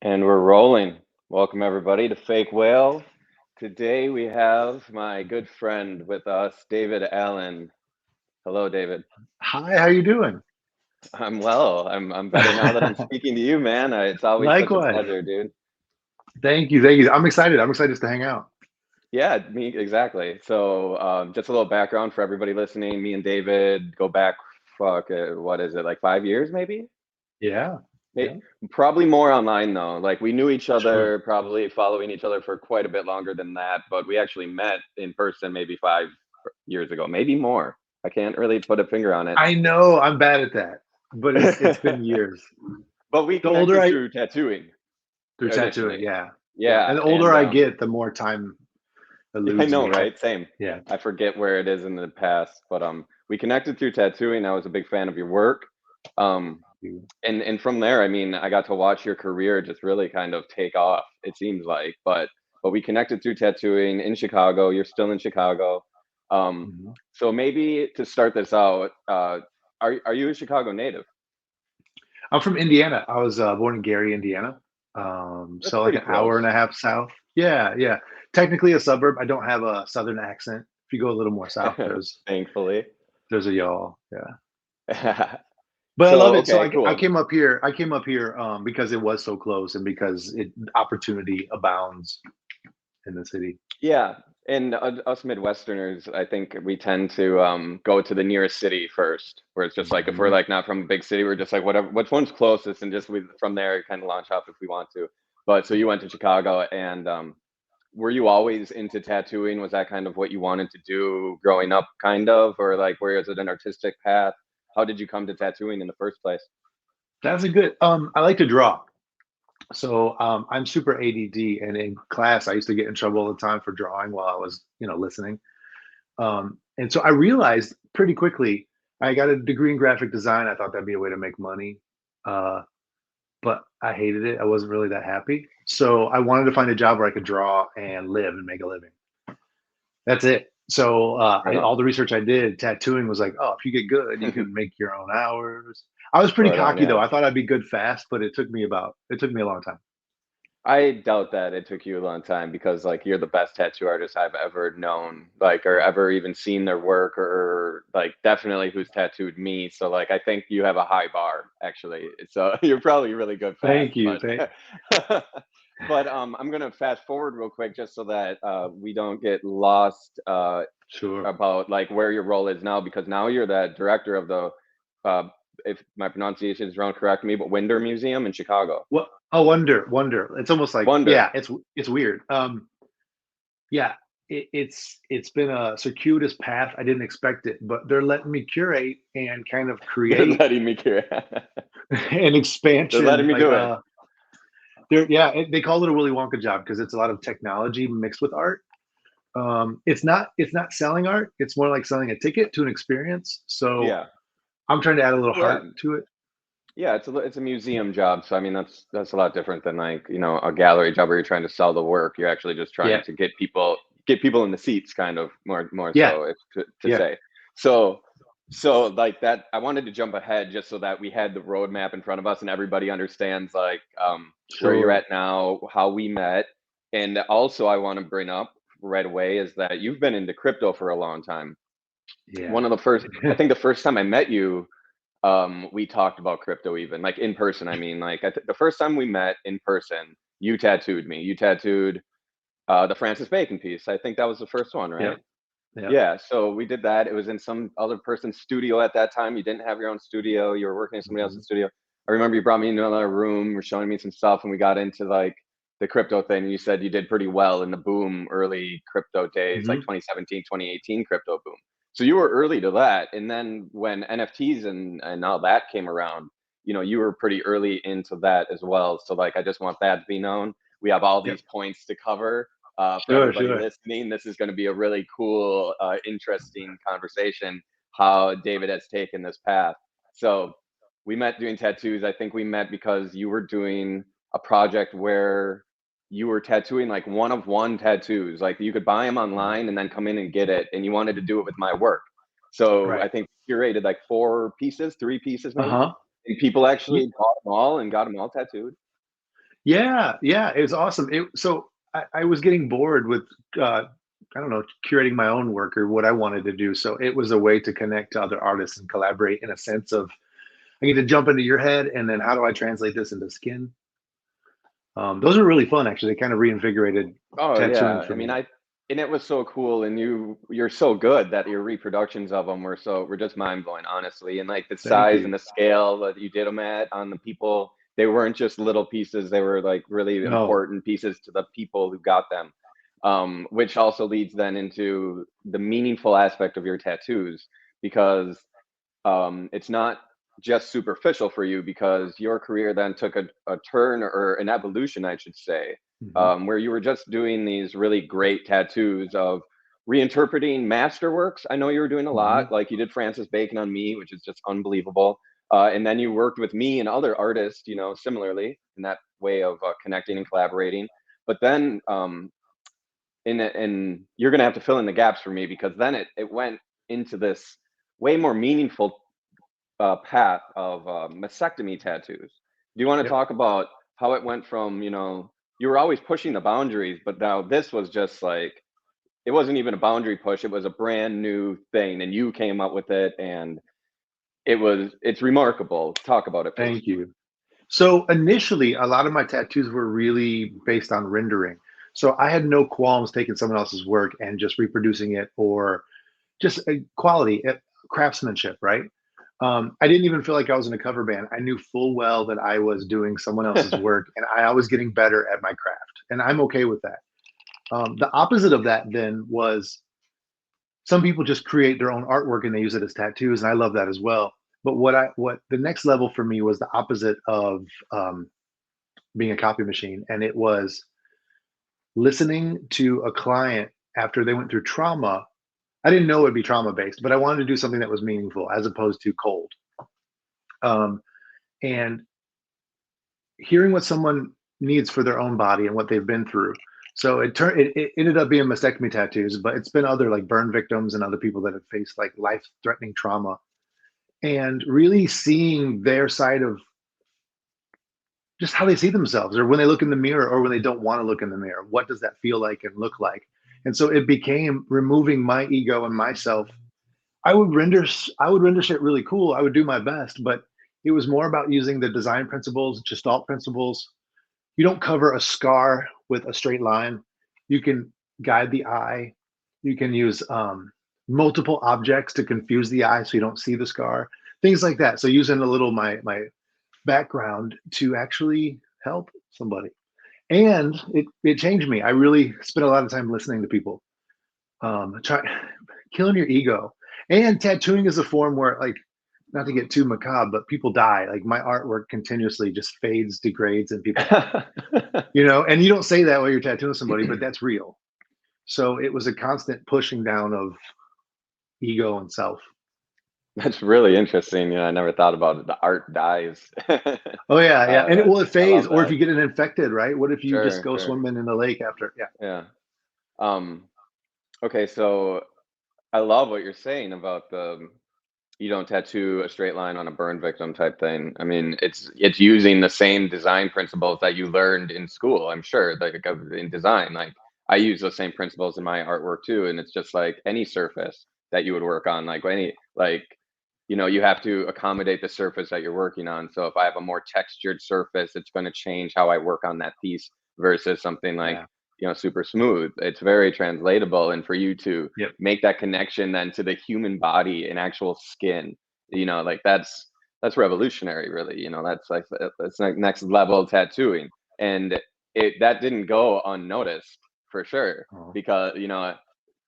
And we're rolling. Welcome everybody to Fake Whale. Today we have my good friend with us, David Allen. Hello, David. Hi, how you doing? I'm well. I'm better now that I'm speaking to you, man. It's always such a Likewise. pleasure, dude. Thank you. Thank you. I'm excited. I'm excited just to hang out. Yeah, me exactly. So, just a little background for everybody listening. Me and David go back, what is it, like 5 years, maybe? Yeah. May Yeah. Probably more online though. Like we knew each Sure. other, probably following each other for quite a bit longer than that, but we actually met in person maybe 5 years ago, maybe more. I can't really put a finger on it. I know I'm bad at that, but it's been years. But we The older connected I through tattooing through tattooing, initially. yeah. Yeah. Yeah, And the older and I get, the more time I eludes know, me. right? Same. Yeah. I forget where it is in the past, but we connected through tattooing. I was a big fan of your work. Um, and from there, I mean, I got to watch your career just really kind of take off, it seems like. But we connected through tattooing in Chicago. You're still in Chicago. Um, Mhm. so maybe to start this out, are you a Chicago native? I'm from Indiana. I was born in Gary, Indiana. That's So like pretty an hour and close. a half south. Yeah, yeah. Technically a suburb. I don't have a southern accent. If you go a little more south, Thankfully. there's a y'all. Yeah. But I love So it. So okay, I cool. came up here. I came up here because it was so close and because it opportunity abounds in the city. Yeah, and us Midwesterners, I think we tend to go to the nearest city first, where it's just like if we're Mhm. like not from a big city, we're just like whatever, which one's closest, and just we from there kind of launch off if we want to. But so you went to Chicago, and were you always into tattooing? Was that kind of what you wanted to do growing up, kind of, or like where is it an artistic path? How did you come to tattooing in the first place? That's a good. I like to draw. So I'm super ADD, and in class, I used to get in trouble all the time for drawing while I was, listening. And so I realized pretty quickly. I got a degree in graphic design. I thought that'd be a way to make money. Uh, but I hated it. I wasn't really that happy. So I wanted to find a job where I could draw and live and make a living. That's it. So Right on. all the research I did, tattooing was like, oh, if you get good, you can make your own hours. I was pretty Right on, cocky though. yeah. I thought I'd be good fast, but it took me a long time. I doubt that it took you a long time because like you're the best tattoo artist I've ever known, like or ever even seen their work or like definitely who's tattooed me. So like I think you have a high bar actually. So you're probably really good fast, Thank you. but Thank but I'm gonna fast forward real quick just so that we don't get lost Sure. about like where your role is now because now you're the director of the uh, if my pronunciation is wrong, correct me, but Winder Museum in Chicago. What? Oh, wonder. It's almost like Wonder. yeah. It's weird. Yeah. It's been a circuitous path. I didn't expect it, but they're letting me curate and kind of They're create letting me care. an They're expansion. letting me do it. They call it a Willy Wonka job because it's a lot of technology mixed with art. It's not selling art. It's more like selling a ticket to an experience. So Yeah. I'm trying to add a little Yeah. heart to it. Yeah, it's a museum job, so I mean that's a lot different than like, a gallery job where you're trying to sell the work. You're actually just trying Yeah, to get people in the seats kind of more yeah, so if to yeah. say. So so like that I wanted to jump ahead just so that we had the roadmap in front of us and everybody understands like where you're Sure. at now, how we met. And also I want to bring up right away is that you've been into crypto for a long time. Yeah. One of the first I think the first time I met you we talked about crypto even like in person. I mean, like the first time we met in person, you tattooed me. You tattooed the Francis Bacon piece. I think that was the first one, Yep. right? Yep. Yeah. So we did that. It was in some other person's studio at that time. You didn't have your own studio. You were working in somebody Mhm. else's studio. I remember you brought me into another room. Were showing me some stuff, and we got into like the crypto thing. And you said you did pretty well in the boom early crypto days, like Mhm. 2017, 2018 crypto boom. So you were early to that. And then when NFTs and all that came around, you were pretty early into that as well. So like I just want that to be known. We have all Yep. these points to cover for Sure, everybody sure. listening. This is going to be a really cool, interesting conversation. How David has taken this path. So we met doing tattoos. I think we met because you were doing a project where you were tattooing like one of one tattoos. Like you could buy them Mhm. online and then come in and get it. And you wanted to do it with my work. So I Right. think you curated like 4 pieces, 3 pieces maybe. Uh-huh. And people Ye actually bought them all and got them all tattooed. Yeah, yeah, it was awesome. I was getting bored with, I don't know, curating my own work or what I wanted to do. So it was a way to connect to other artists and collaborate in a sense of I get to jump into your head, and then how do I translate this into skin? Those are really fun, actually. They kind of reinvigorated Oh tattooing yeah, for I mean, me. and it was so cool, and you're so good that your reproductions of them were just mind blowing, honestly, and like the Thank size you. and the scale that you did them at on the people, they weren't just little pieces; they were like really No, important pieces to the people who got them. Which also leads then into the meaningful aspect of your tattoos because it's not just superficial for you because your career then took a turn or an evolution, I should say, mhm, where you were just doing these really great tattoos of reinterpreting masterworks. I know you were doing a mhm. lot, like you did Francis Bacon on me, which is just unbelievable. And then you worked with me and other artists, similarly in that way of connecting and collaborating. But then, and you're gonna have to fill in the gaps for me because then it went into this way more meaningful path of mastectomy tattoos. Do you want to Yep. talk about how it went from, you were always pushing the boundaries, but now this was just like, it wasn't even a boundary push, it was a brand new thing, and you came up with it, and it's remarkable. Talk about it, please. Thank you. So initially, a lot of my tattoos were really based on rendering. So I had no qualms taking someone else's work and just reproducing it or just quality, craftsmanship, right? I didn't even feel like I was in a cover band. I knew full well that I was doing someone else's work and I was getting better at my craft. And I'm okay with that. The opposite of that then was some people just create their own artwork and they use it as tattoos. And I love that as well. But what the next level for me was the opposite of being a copy machine. And it was listening to a client after they went through trauma. I didn't know it would be trauma based, but I wanted to do something that was meaningful as opposed to cold. Um, and hearing what someone needs for their own body and what they've been through. So it ended up being mastectomy tattoos, but it's been other like burn victims and other people that have faced like life threatening trauma and really seeing their side of just how they see themselves or when they look in the mirror or when they don't want to look in the mirror. What does that feel like and look like? And so it became removing my ego and myself. I would render shit really cool. I would do my best, but it was more about using the design principles, gestalt principles. You don't cover a scar with a straight line. You can guide the eye. You can use multiple objects to confuse the eye so you don't see the scar. Things like that. So using a little my background to actually help somebody. And it changed me. I really spent a lot of time listening to people. Try killing your ego. And tattooing is a form where like not to get too macabre, but people die. Like my artwork continuously just fades, degrades, and people die. And you don't say that while you're tattooing somebody, but that's real. So it was a constant pushing down of ego and self. That's really interesting. I never thought about it. The art dies. Oh yeah, yeah. And it I fades. love Or if that. you get it infected, right? What if you just Sure, go sure. swimming in the lake after? Yeah. Yeah. Um, okay, so I love what you're saying about you don't tattoo a straight line on a burn victim type thing. I mean, it's using the same design principles that you learned in school. I'm sure, like in design, like I use those same principles in my artwork too. And it's just like any surface that you would work on, like you have to accommodate the surface that you're working on. So if I have a more textured surface, it's going to change how I work on that piece versus something like, Yeah. super smooth. It's very translatable. And for you to Yep. make that connection then to the human body and actual skin, like that's revolutionary, really. That's like next level tattooing. And that didn't go unnoticed for sure Oh. because,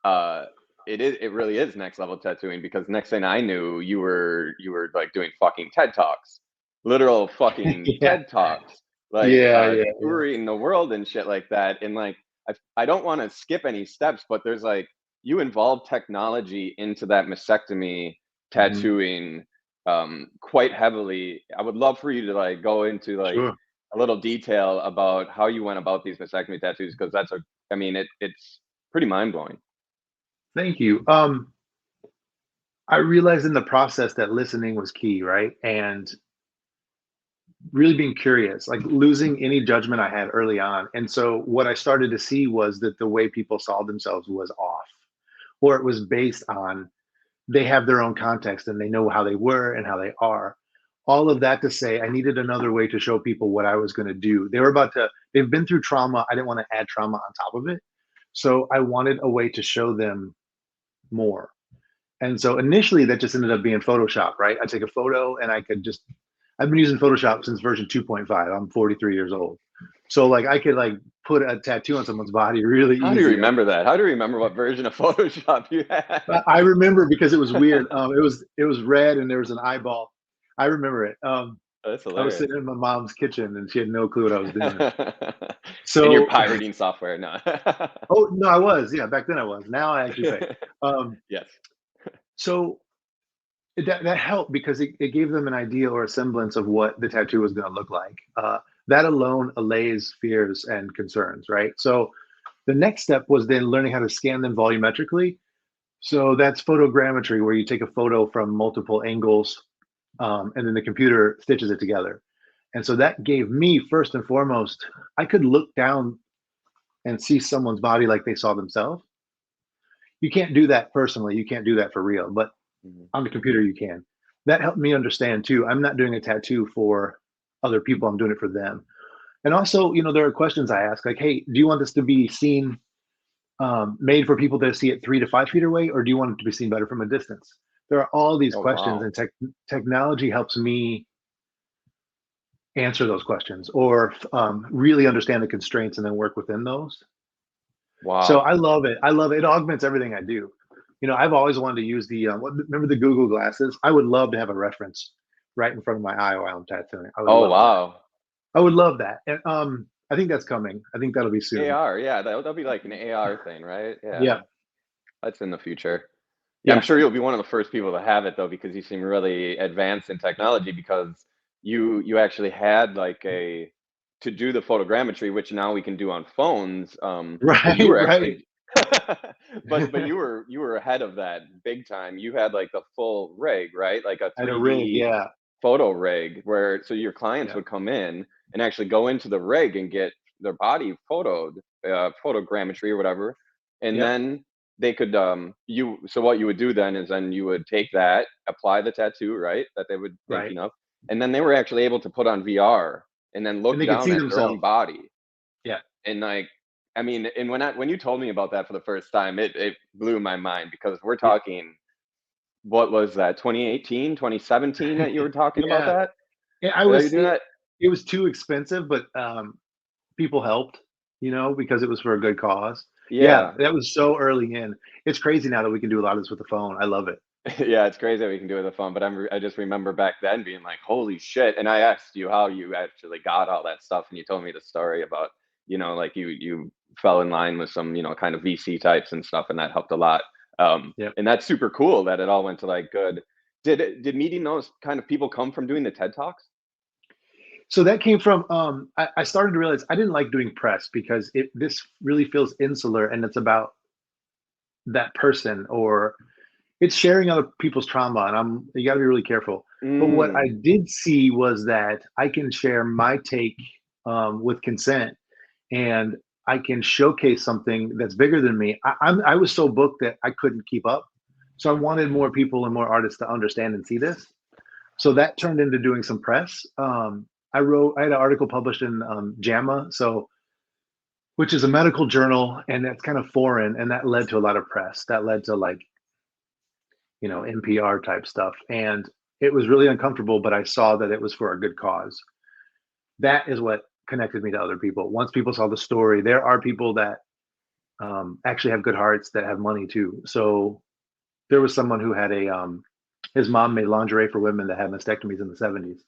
uh it really is next level tattooing because next thing I knew, you were like doing fucking TED Talks, literal fucking Yeah. TED Talks, like Yeah. Yeah. Yeah. touring the world and shit like that. And like I don't want to skip any steps, but there's like you involve technology into that mastectomy Mhm. tattooing quite heavily. I would love for you to like go into like Sure. a little detail about how you went about these mastectomy tattoos because I mean it's pretty mind blowing. Thank you. I realized in the process that listening was key, right? And really being curious, like losing any judgment I had early on. And so what I started to see was that the way people saw themselves was off, or it was based on they have their own context and they know how they were and how they are. All of that to say, I needed another way to show people what I was going to do. They've been through trauma. I didn't want to add trauma on top of it. So I wanted a way to show them more. And so initially that just ended up being Photoshop, right? I take a photo and I've been using Photoshop since version 2.5. I'm 43 years old. So like I could like put a tattoo on someone's body really How do you easy. remember that? How do you remember what version of Photoshop you had? I remember because it was weird. It was red and there was an eyeball. I remember it. That's I was hilarious. sitting in my mom's kitchen and she had no clue what I was doing. And you're So, pirating software. No. oh no, I was. Yeah, back then I was. Now I actually pay. Um, Yes. so that helped because it gave them an idea or a semblance of what the tattoo was going to look like. That alone allays fears and concerns, right? So the next step was then learning how to scan them volumetrically. So that's photogrammetry, where you take a photo from multiple angles, and then the computer stitches it together. And so that gave me, first and foremost, I could look down and see someone's body like they saw themselves. You can't do that personally. You can't do that for real, but Mhm. on the computer you can. That helped me understand too. I'm not doing a tattoo for other people. I'm doing it for them. And also, there are questions I ask like, hey, do you want this to be seen, made for people to see it 3 to 5 feet away, or do you want it to be seen better from a distance? There are all these Oh, questions, wow. and technology helps me answer those questions or really understand the constraints and then work within those. So Wow. I love it. I love it. It augments everything I do. I've always wanted to use remember the Google glasses? I would love to have a reference right in front of my eye while I'm tattooing. I would Oh, love that. wow. I would love that. And I think that's coming. I think that'll be soon. AR, yeah, that'll be like an AR thing, right? Yeah, Yeah. that's in the future. Yeah, I'm Yeah. sure you'll be one of the first people to have it though, because you seem really advanced in technology because you actually had like a to do the photogrammetry, which now we can do on phones. But you Right. were Right. actually but you were ahead of that big time. You had like the full rig, right? Like a I had a rig. 3D Yeah. photo rig where so your clients Yeah. would come in and actually go into the rig and get their body photoed, photogrammetry or whatever, and Yep. then they could you so what you would do then is then you would take that, apply the tattoo, right, that they would Right. thinking of, and then they were actually able to put on VR and then And look they could down see at their own themselves. body. Yeah. And like, I mean, and when you told me about that for the first time, it blew my mind because we're Yeah. talking, what was that, 2018, 2017 that you were talking about Yeah. that? Yeah, I That you're was. doing that? It was too expensive, but people helped, because it was for a good cause. Yeah, Yeah. that was so early in. It's crazy now that we can do a lot of this with the phone. I love it. Yeah, it's crazy that we can do it with the phone, but I just remember back then being like, "Holy shit!" And I asked you how you actually got all that stuff, and you told me the story about, like you fell in line with some, kind of VC types and stuff, and that helped a lot. Yep. And that's super cool that it all went to like good. Did meeting those kind of people come from doing the TED Talks? So that came from I started to realize I didn't like doing press because this really feels insular and it's about that person, or it's sharing other people's trauma, and you got to be really careful. But what I Mm, did see was that I can share my take, with consent, and I can showcase something that's bigger than me. I was so booked that I couldn't keep up. So I wanted more people and more artists to understand and see this. So that turned into doing some press. I had an article published in JAMA, which is a medical journal, and that's kind of foreign, and that led to a lot of press. That led to like NPR type stuff, and it was really uncomfortable. But I saw that it was for a good cause. That is what connected me to other people. Once people saw the story, there are people that actually have good hearts that have money too. So there was someone who had his mom made lingerie for women that had mastectomies in the 70s.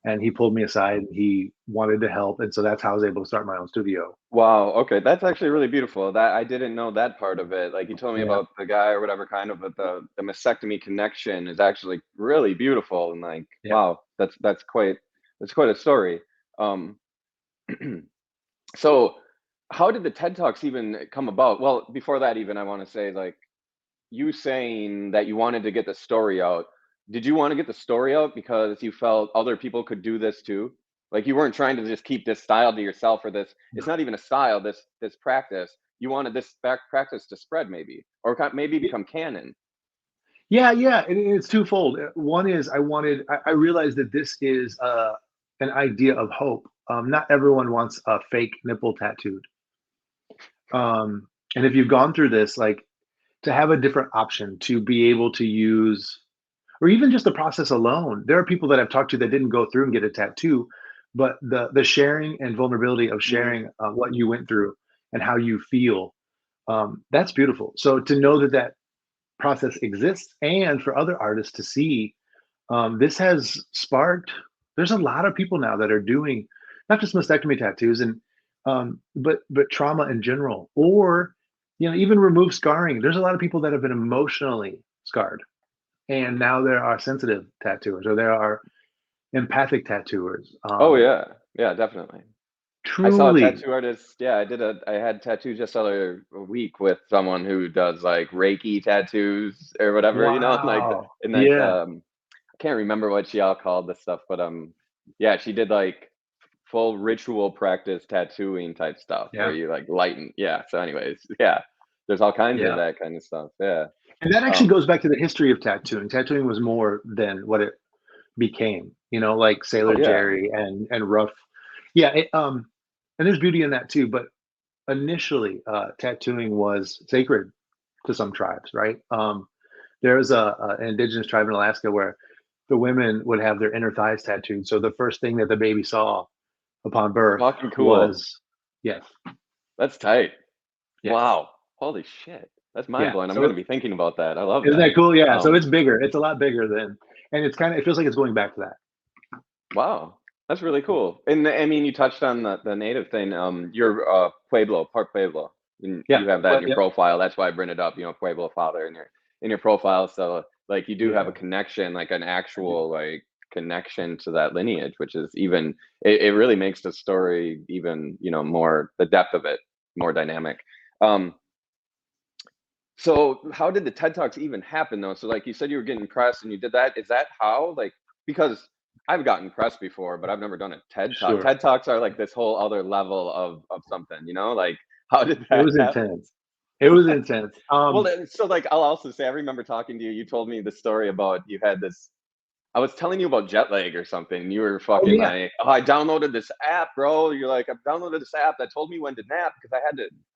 And he pulled me aside and he wanted to help. And so that's how I was able to start my own studio. wow. Okay, that's actually really beautiful. That I didn't know that part of it. Like you told me Yeah. about the guy or whatever kind of, but the mastectomy connection is actually really beautiful and like, Yeah. wow, that's quite a story. Um, so how did the TED Talks even come about? Well, before that, even I want to say like you saying that you wanted to get the story out. did you want to get the story out because you felt other people could do this too? Like you weren't trying to just keep this style to yourself or this. It's not even a style. This practice. You wanted this back practice to spread maybe, or maybe become canon. Yeah, yeah, it's twofold. One is I realized that this is an idea of hope. Not everyone wants a fake nipple tattooed. Um, and if you've gone through this, like to have a different option to be able to use, or even just the process alone. There are people that I've talked to that didn't go through and get a tattoo, but the sharing and vulnerability of Mhm. sharing what you went through and how you feel, that's beautiful. So to know that that process exists, and for other artists to see, this has sparked. There's a lot of people now that are doing not just mastectomy tattoos and but trauma in general, or even remove scarring. There's a lot of people that have been emotionally scarred, and now there are sensitive tattooers, or there are empathic tattooers. Oh yeah, yeah, definitely. I saw a Truly, tattoo artist. Yeah, I had tattoo just the other week with someone who does like Reiki tattoos or whatever, like wow. and like Yeah, I can't remember what she all called this stuff, but yeah, she did like full ritual practice tattooing type stuff where yeah, you like lighten. Yeah. So, anyways, yeah, there's all kinds of yeah. that kind of stuff. Yeah. And that actually Um. goes back to the history of tattooing. Tattooing was more than what it became, like Oh Sailor yeah. Jerry and rough. Yeah, and there's beauty in that too. But initially, tattooing was sacred to some tribes, right? There was an indigenous tribe in Alaska where the women would have their inner thighs tattooed. So the first thing that the baby saw upon birth Fucking cool. was, yes, That's tight. yes, Wow. Holy shit. That's mind yeah. blowing. I'm So gonna be thinking about that. I love isn't that. that cool? Yeah. So Um. it's bigger. It's a lot bigger than, and it feels like it's going back to that. Wow. That's really Yeah. cool. And I mean, you touched on the native thing. You're Pueblo, part Pueblo, and Yeah. you have that in But your yeah. profile. That's why I bring it up. Pueblo father in your profile. So like, you do have a Yeah. connection, like an I do. actual like connection to that lineage, which is even it really makes the story even more the depth of it more dynamic. Um, so how did the TED Talks even happen though? So like you said you were getting press and you did that. Is that how? Like because I've gotten press before, but I've never done a TED Talk. Sure. TED Talks are like this whole other level of something, Like how did It that was happen? intense. It was intense. Well, so like I'll also say I remember talking to you. You told me the story about you had this I was telling you about jet lag or something. And you were Oh fucking yeah. like, "Oh, I downloaded this app, bro." You're like, "I've downloaded this app that told me when to nap because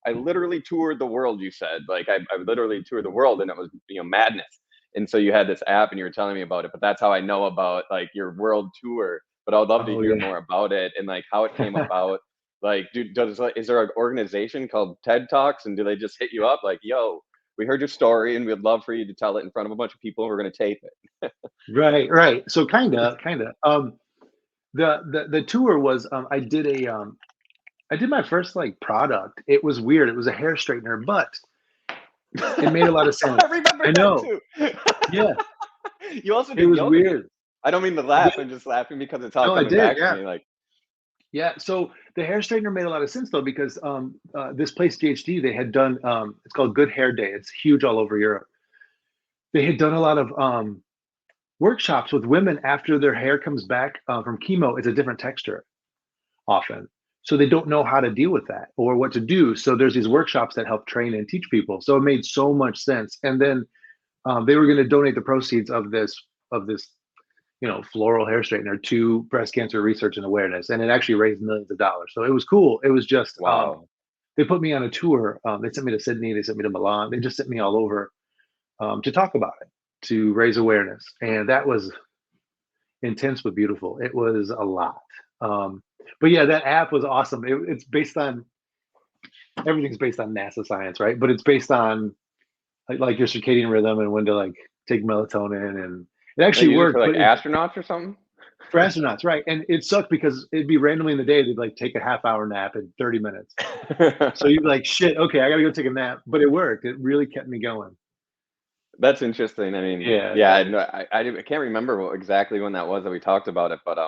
I literally toured the world." You said, like, I literally toured the world, and it was madness. And so you had this app, and you were telling me about it. But that's how I know about like your world tour. But I would love to Oh hear yeah. more about it and like how it came about. Like, is there an organization called TED Talks, and do they just hit you up like, "Yo, we heard your story, and we'd love for you to tell it in front of a bunch of people, and we're gonna tape it." Right, right. So kinda. The tour was, I did my first like product. It was weird. It was a hair straightener, but it made a lot of I sense. remember I that know. too. Yeah, You also it did was yoga, weird. I don't mean to I laugh. did. I'm just laughing because it's all No, I coming did. back to Yeah, me. Like, yeah. So the hair straightener made a lot of sense though, because this place GHD, they had done, it's called Good Hair Day. It's huge all over Europe. They had done a lot of workshops with women after their hair comes back from chemo. It's a different texture often. So they don't know how to deal with that or what to do. So there's these workshops that help train and teach people. So it made so much sense. And then they were going to donate the proceeds of this floral hair straightener to breast cancer research and awareness, and it actually raised millions of dollars. So it was cool. It was just wow. they put me on a tour. They sent me to Sydney. They sent me to Milan. They just sent me all over to talk about it, to raise awareness, and that was intense but beautiful. It was a lot. But yeah, that app was awesome. It's based on everything's based on NASA science, right? But it's based on like your circadian rhythm and when to like take melatonin, and it They actually use it for worked. like But it, astronauts or something. for astronauts, right? And it sucked because it'd be randomly in the day they'd like take a half-hour nap in 30 minutes. So you'd be like, shit, okay, I gotta go take a nap. But it worked. It really kept me going. That's interesting. I mean, Yeah, yeah, yeah, I can't remember exactly when that was that we talked about it, but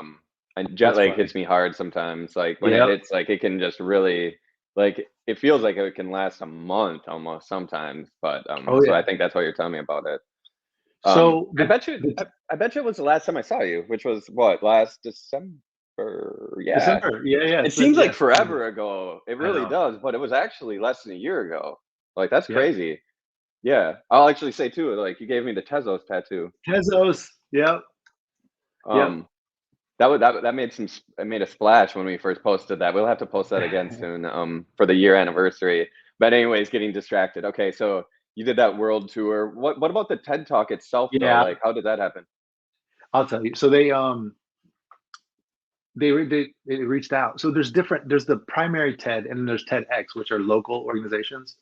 and jet that's lag funny. hits me hard sometimes. Like when it Yep. hits, like it can just really like it feels like it can last a month almost sometimes. But Oh so I yeah. think that's why you're telling me about it. So I the, bet you, the I bet you it was the last time I saw you, which was what, last December? Yeah. December, yeah, yeah, It it's been seems like September. forever ago. It I really know. does, but it was actually less than a year ago. Like, that's Yep. crazy. Yeah. I'll actually say too, like, you gave me the Tezos tattoo. Tezos. Yep. Yep. Um, that made it made a splash when we first posted that. We'll have to post that again soon, for the year anniversary. But anyways, getting distracted. Okay, so you did that world tour. What about the TED Talk itself though? Yeah, Like, how did that happen? I'll tell you. So they reached out. So there's the primary TED and then there's TEDx, which are local organizations.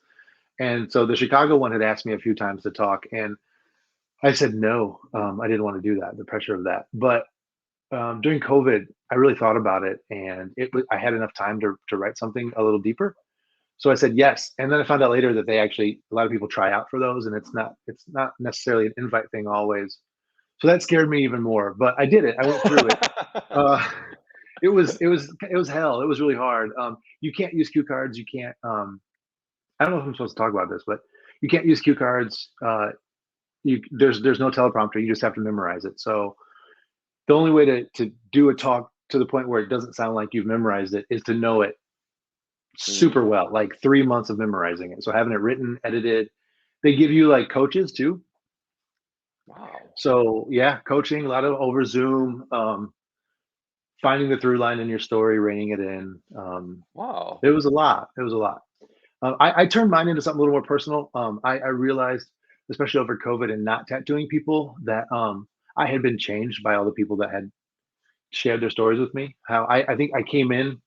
And so the Chicago one had asked me a few times to talk, and I said no. I didn't want to do that, the pressure of that. But during COVID, I really thought about it, and I had enough time to write something a little deeper. So I said yes, and then I found out later that they actually a lot of people try out for those, and it's not necessarily an invite thing always. So that scared me even more. But I did it. I went through it. Uh, it was hell. It was really hard. You can't use cue cards. You can't. I don't know if I'm supposed to talk about this, but you can't use cue cards. There's no teleprompter. You just have to memorize it. So the only way to do a talk to the point where it doesn't sound like you've memorized it is to know it Mm, super well, like 3 months of memorizing it. So having it written, edited. They give you like coaches too. wow. So yeah, coaching a lot of over Zoom. Finding the through line in your story, reining it in. Wow. It was a lot. It was a lot. I turned mine into something a little more personal. I realized, especially over COVID and not tattooing people, that I had been changed by all the people that had shared their stories with me. How I think I came in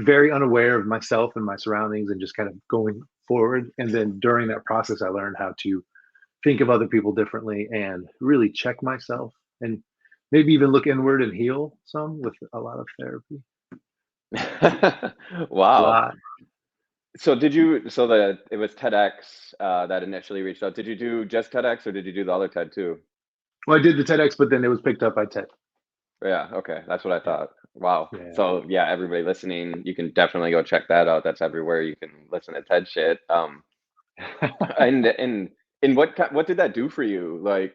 very unaware of myself and my surroundings and just kind of going forward. And then during that process, I learned how to think of other people differently and really check myself and maybe even look inward and heal some with a lot of therapy. A Wow. lot. So did you so the it was TEDx, that initially reached out. Did you do just TEDx or did you do the other TED too? Well, I did the TEDx, but then it was picked up by TED. Yeah, okay, that's what I Yeah. thought. Wow. Yeah. So, yeah, everybody listening, you can definitely go check that out. That's everywhere you can listen to TED shit. And what did that do for you? Like,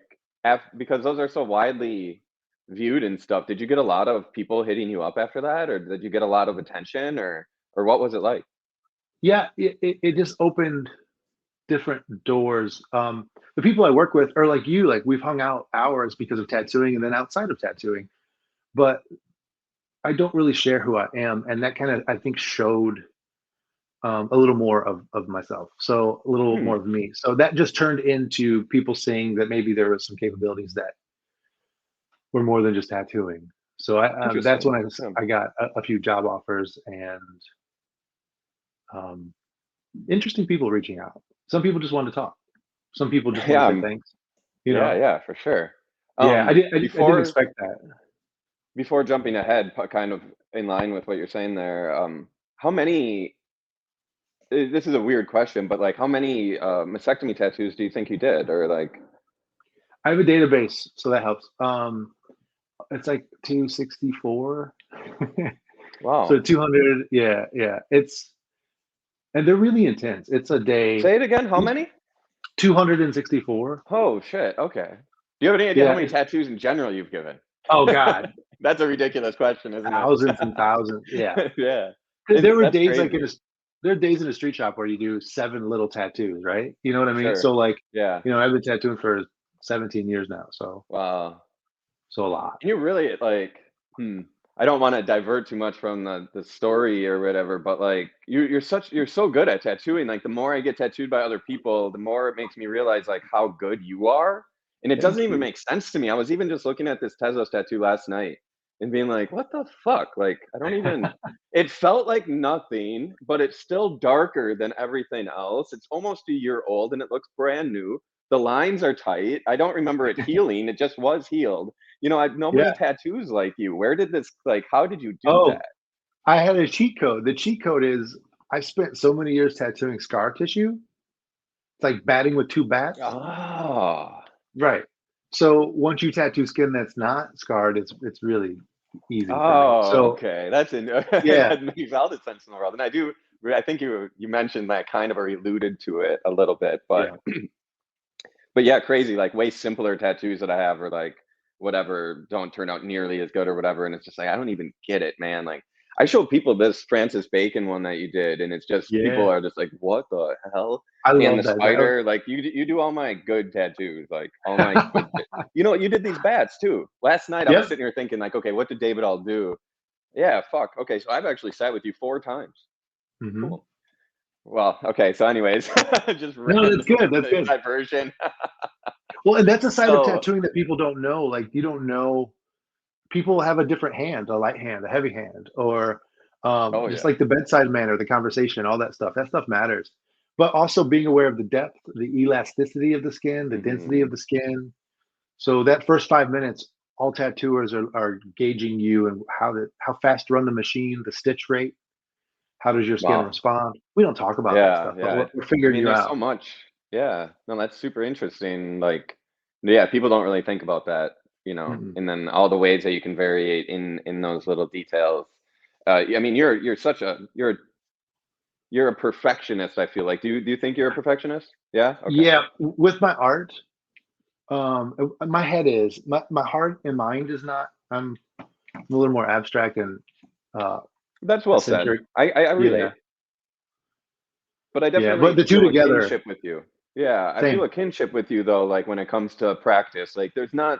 because those are so widely viewed and stuff, did you get a lot of people hitting you up after that, or did you get a lot of attention, or what was it like? Yeah, it just opened different doors. The people I work with are like you, like we've hung out hours because of tattooing and then outside of tattooing, but I don't really share who I am. And that kind of, I think, showed a little more of myself. So a little Hmm, more of me. So that just turned into people saying that maybe there was some capabilities that were more than just tattooing. So that's when interesting. Yeah. I got a few job offers and um, interesting people reaching out. Some people just wanted to talk. Some people just want Yeah, to say thanks. You yeah, know? yeah, for sure. Yeah, I didn't Before expect that. before jumping ahead, kind of in line with what you're saying there, how many this is a weird question, but, like, how many, mastectomy tattoos do you think you did? Or, like I have a database, so that helps. It's like 264. So wow. 200, yeah, yeah. And they're really intense. It's a day, Say it again, how many? 264. Oh, shit, okay. Do you have any idea how Yeah. many tattoos in general you've given? Oh God, That's a ridiculous question, isn't it? thousands and thousands. Yeah. Yeah. There were That's days like crazy. there are days in a street shop where you do 7 little tattoos, right? You know what I mean? Sure. So like, Yeah. I've been tattooing for 17 years now, so Wow. a lot. You really like, hmm, I don't wanna divert too much from the story or whatever, but, like, you're so good at tattooing, like, the more I get tattooed by other people, the more it makes me realize, like, how good you are, and it doesn't Thank even you. make sense to me. I was even just looking at this Tezos tattoo last night and being like, "What the fuck?" Like, I don't even it felt like nothing, but it's still darker than everything else. It's almost a year old, and it looks brand new. The lines are tight. I don't remember it healing, it just was healed. I've nobody Yeah. tattoos like you. Where did this like, how did you do Oh, that? I had a cheat code. The cheat code is I spent so many years tattooing scar tissue. It's like batting with 2 bats. Ah. Right. So once you tattoo skin that's not scarred, it's really easy for me. Oh, So okay. That's in yeah, that makes all the sense in the world. And I think you mentioned that kind of or alluded to it a little bit, but yeah. But yeah, crazy, like way simpler tattoos that I have, or like whatever, don't turn out nearly as good or whatever. And it's just like, I don't even get it, man. Like I showed people this Francis Bacon one that you did, and it's just people Yeah, are just like, what the hell? I And love the that. spider, like you do all my good tattoos, like all my good. You know, you did these bats too. Last night I was Yep. sitting here thinking like, okay, what did David all do? Yeah, fuck. Okay, so I've actually sat with you 4 times. Hmm. Cool. Well, okay. So, anyways, just No, that's random good. That's good. diversion. Well, and that's a side of So, tattooing that people don't know. Like you don't know people have a different hand, a light hand, a heavy hand, or oh just yeah. like the bedside manner, the conversation, all that stuff. That stuff matters. But also being aware of the depth, the elasticity of the skin, the density Hmm. of the skin. So that first 5 minutes, all tattooers are gauging you and how fast to run the machine, the stitch rate, how does your skin Wow. respond. We don't talk about that Yeah, stuff, but yeah. we're I figuring mean, you there's so out. much. Yeah. No, that's super interesting. Like, yeah, people don't really think about that, Mm-mm. and then all the ways that you can vary in those little details. I mean, you're a perfectionist. I feel like. Do you think you're a perfectionist? Yeah. Okay. Yeah, with my art, my head is my heart and mind is not. I'm a little more abstract and uh, That's well said. eccentric. I Yeah, relate. But I yeah, but definitely the two feel a together, kinship with you. Yeah, I feel same. a kinship with you though, like when it comes to practice. Like there's not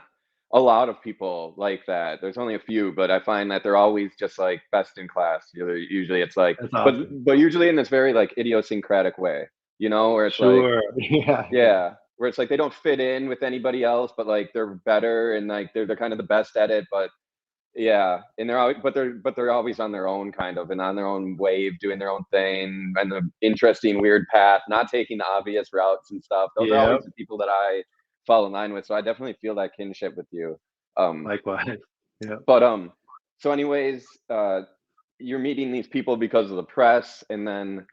a lot of people like that. There's only a few, but I find that they're always just like best in class. Usually it's like, That's but awesome. but usually in this very like idiosyncratic way, where it's like, Sure. Yeah, yeah, yeah, where it's like they don't fit in with anybody else, but like they're better and like they're kind of the best at it, but yeah, and they're always, but they're always on their own kind of and on their own wave, doing their own thing and the interesting weird path, not taking the obvious routes and stuff. Those are yeah. always the people that I fall in line with. So I definitely feel that kinship with you. Um, Likewise. Yeah, but so anyways, you're meeting these people because of the press, and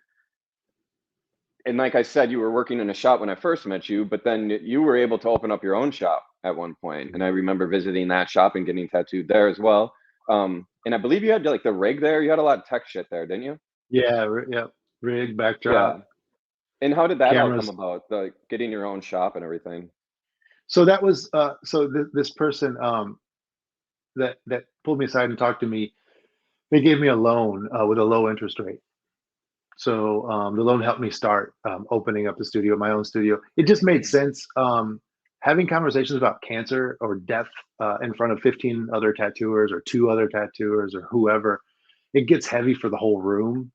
like I said, you were working in a shop when I first met you, but then you were able to open up your own shop at one point, and I remember visiting that shop and getting tattooed there as well. And I believe you had like the rig there. You had a lot of tech shit there, didn't you? yeah, yeah. Rig, Yeah. backdrop, And how did that all come cameras. about? Like getting your own shop and everything. So that was this person that pulled me aside and talked to me. They gave me a loan with a low interest rate. So the loan helped me start opening up the studio, my own studio. It just made sense. Having conversations about cancer or death in front of 15 other tattooers or two other tattooers or whoever, it gets heavy for the whole room.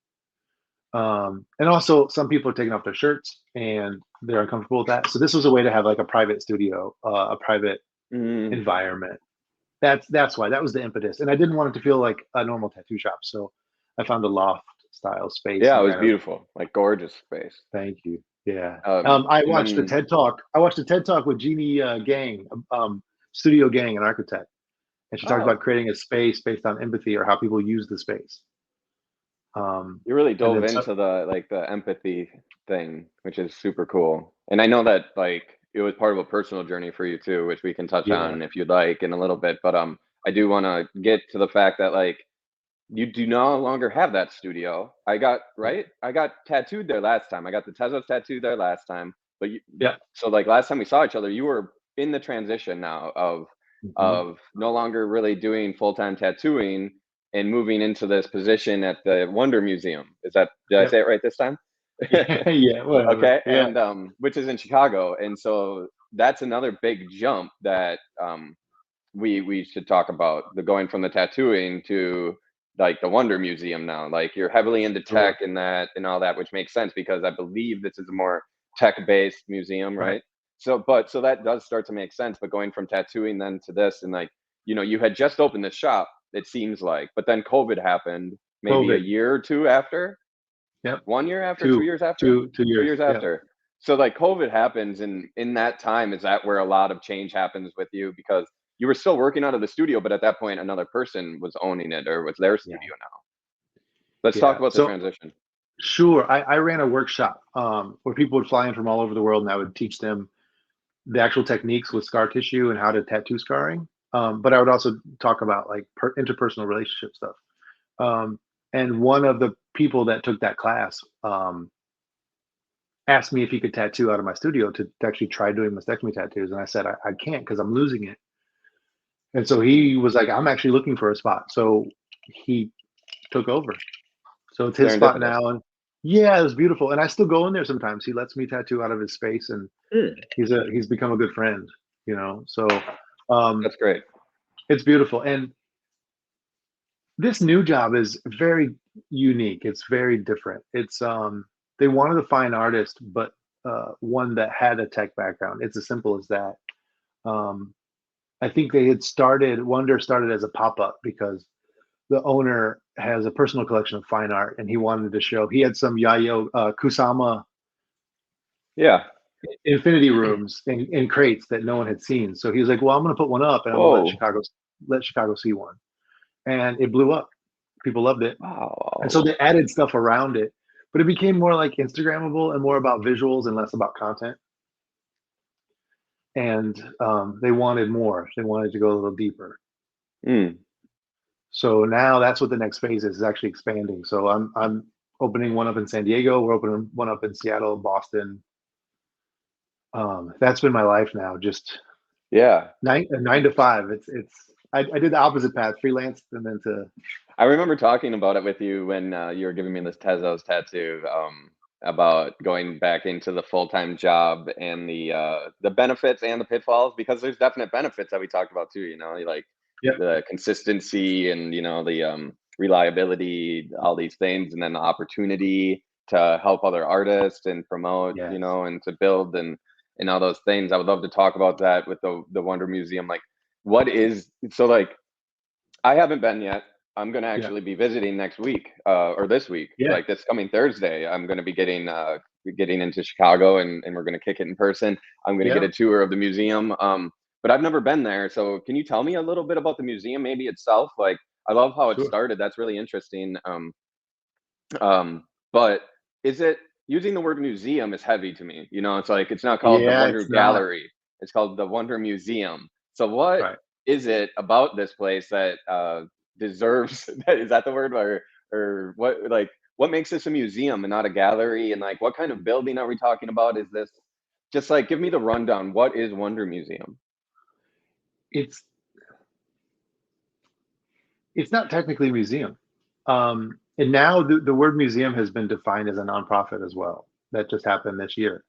And also, some people are taking off their shirts and they're uncomfortable with that. So this was a way to have like a private studio, a private Mm. environment. That's why that was the impetus. And I didn't want it to feel like a normal tattoo shop, so I found a loft style space Yeah, it and was kind of. beautiful, like gorgeous space. Thank you. Yeah. I And watched a then TED Talk. I watched a TED Talk with Jeannie Gang, Studio Gang, an architect, and she talked about oh, creating a space based on empathy or how people use the space. you really And dove then so into the empathy thing, which is super cool. And I know that like it was part of a personal journey for you too, which we can touch yeah, on if you'd like in a little bit. But I do want to get to the fact that like you do no longer have that studio. yeah, I got tattooed there last time. I got the Tezos tattooed there last time. But yeah. so like last time we saw each other, you were in the transition now Mhm. of no longer really doing full-time tattooing and moving into this position at the Wonder Museum. Did I Yep. say it right this time? Yeah, yeah, whatever. Okay, Yeah, and which is in Chicago, and so that's another big jump that we should talk about, the going from the tattooing to like the Wonder Museum now. Like you're heavily into sure. tech and that and all that, which makes sense because I believe this is a more tech-based museum, Right. right? So that does start to make sense. But going from tattooing then to this, and like you had just opened the shop, it seems like, but then COVID happened, maybe a COVID. year or two after, Yep. 1 year after, 2 Two, years after, two, two two years. years Yep. after. So like COVID happens, and in that time, is that where a lot of change happens with you because you were still working out of the studio, but at that point, another person was owning it or was their Yeah. studio now. Let's talk Yeah. about the So transition. sure, I ran a workshop where people would fly in from all over the world, and I would teach them the actual techniques with scar tissue and how to tattoo scarring. But I would also talk about like interpersonal relationship stuff. And one of the people that took that class asked me if he could tattoo out of my studio to actually try doing mastectomy tattoos, and I said I can't because I'm losing it. And so he was like, I'm actually looking for a spot. So he took over. So it's his spot Serendipitous. now. And yeah, it was beautiful. And I still go in there sometimes. He lets me tattoo out of his space, and Hmm, he's become a good friend, you know. So um that's great. it's beautiful. And this new job is very unique. It's very different. It's they wanted a fine artist, but one that had a tech background. It's as simple as that. Um I think they had started Wonder started as a pop-up because the owner has a personal collection of fine art, and he wanted to show. He had some Yayo Kusama Yeah. infinity rooms in crates that no one had seen. So he was like, "Well, I'm going to put one up, and I'm going to Whoa. let Chicago see one." And it blew up. People loved it, and so Wow. they added stuff around it, but it became more like Instagrammable and more about visuals and less about content. And they wanted more. They wanted to go a little deeper. Mm. So now that's what the next phase is actually expanding. So I'm opening one up in San Diego. We're opening one up in Seattle, Boston. That's been my life now. Just Yeah. 9 to 5. I did the opposite path, freelance, and then to I remember talking about it with you when you were giving me this Tezos tattoo, about going back into the full-time job and the benefits and the pitfalls, because there's definite benefits that we talked about too, you know, like yep, the consistency and, you know, the reliability, all these things, and then the opportunity to help other artists and promote, you yes, know, and to build and all those things. I would love to talk about that with the Wonder Museum. Like, what is so like I haven't been yet. I'm gonna yeah, actually be visiting next week, or this week, yeah, like this coming Thursday. I'm gonna be getting into Chicago, and we're gonna kick it in person. I'm gonna get yeah. a tour of the museum. But I've never been there, so can you tell me a little bit about the museum, maybe itself? Like, I love how it Sure. started. That's really interesting. But is it using the word museum is heavy to me? You know, it's like it's not called the Yeah, Wonder it's not Gallery. It's called the Wonder Museum. So what right. is it about this place that deserves is that the word, or what, like what makes this a museum and not a gallery, and like what kind of building are we talking about? Is this just like give me the rundown. What is Wonder Museum? It's it's not technically a museum. And now the word museum has been defined as a nonprofit as well. That just happened this year.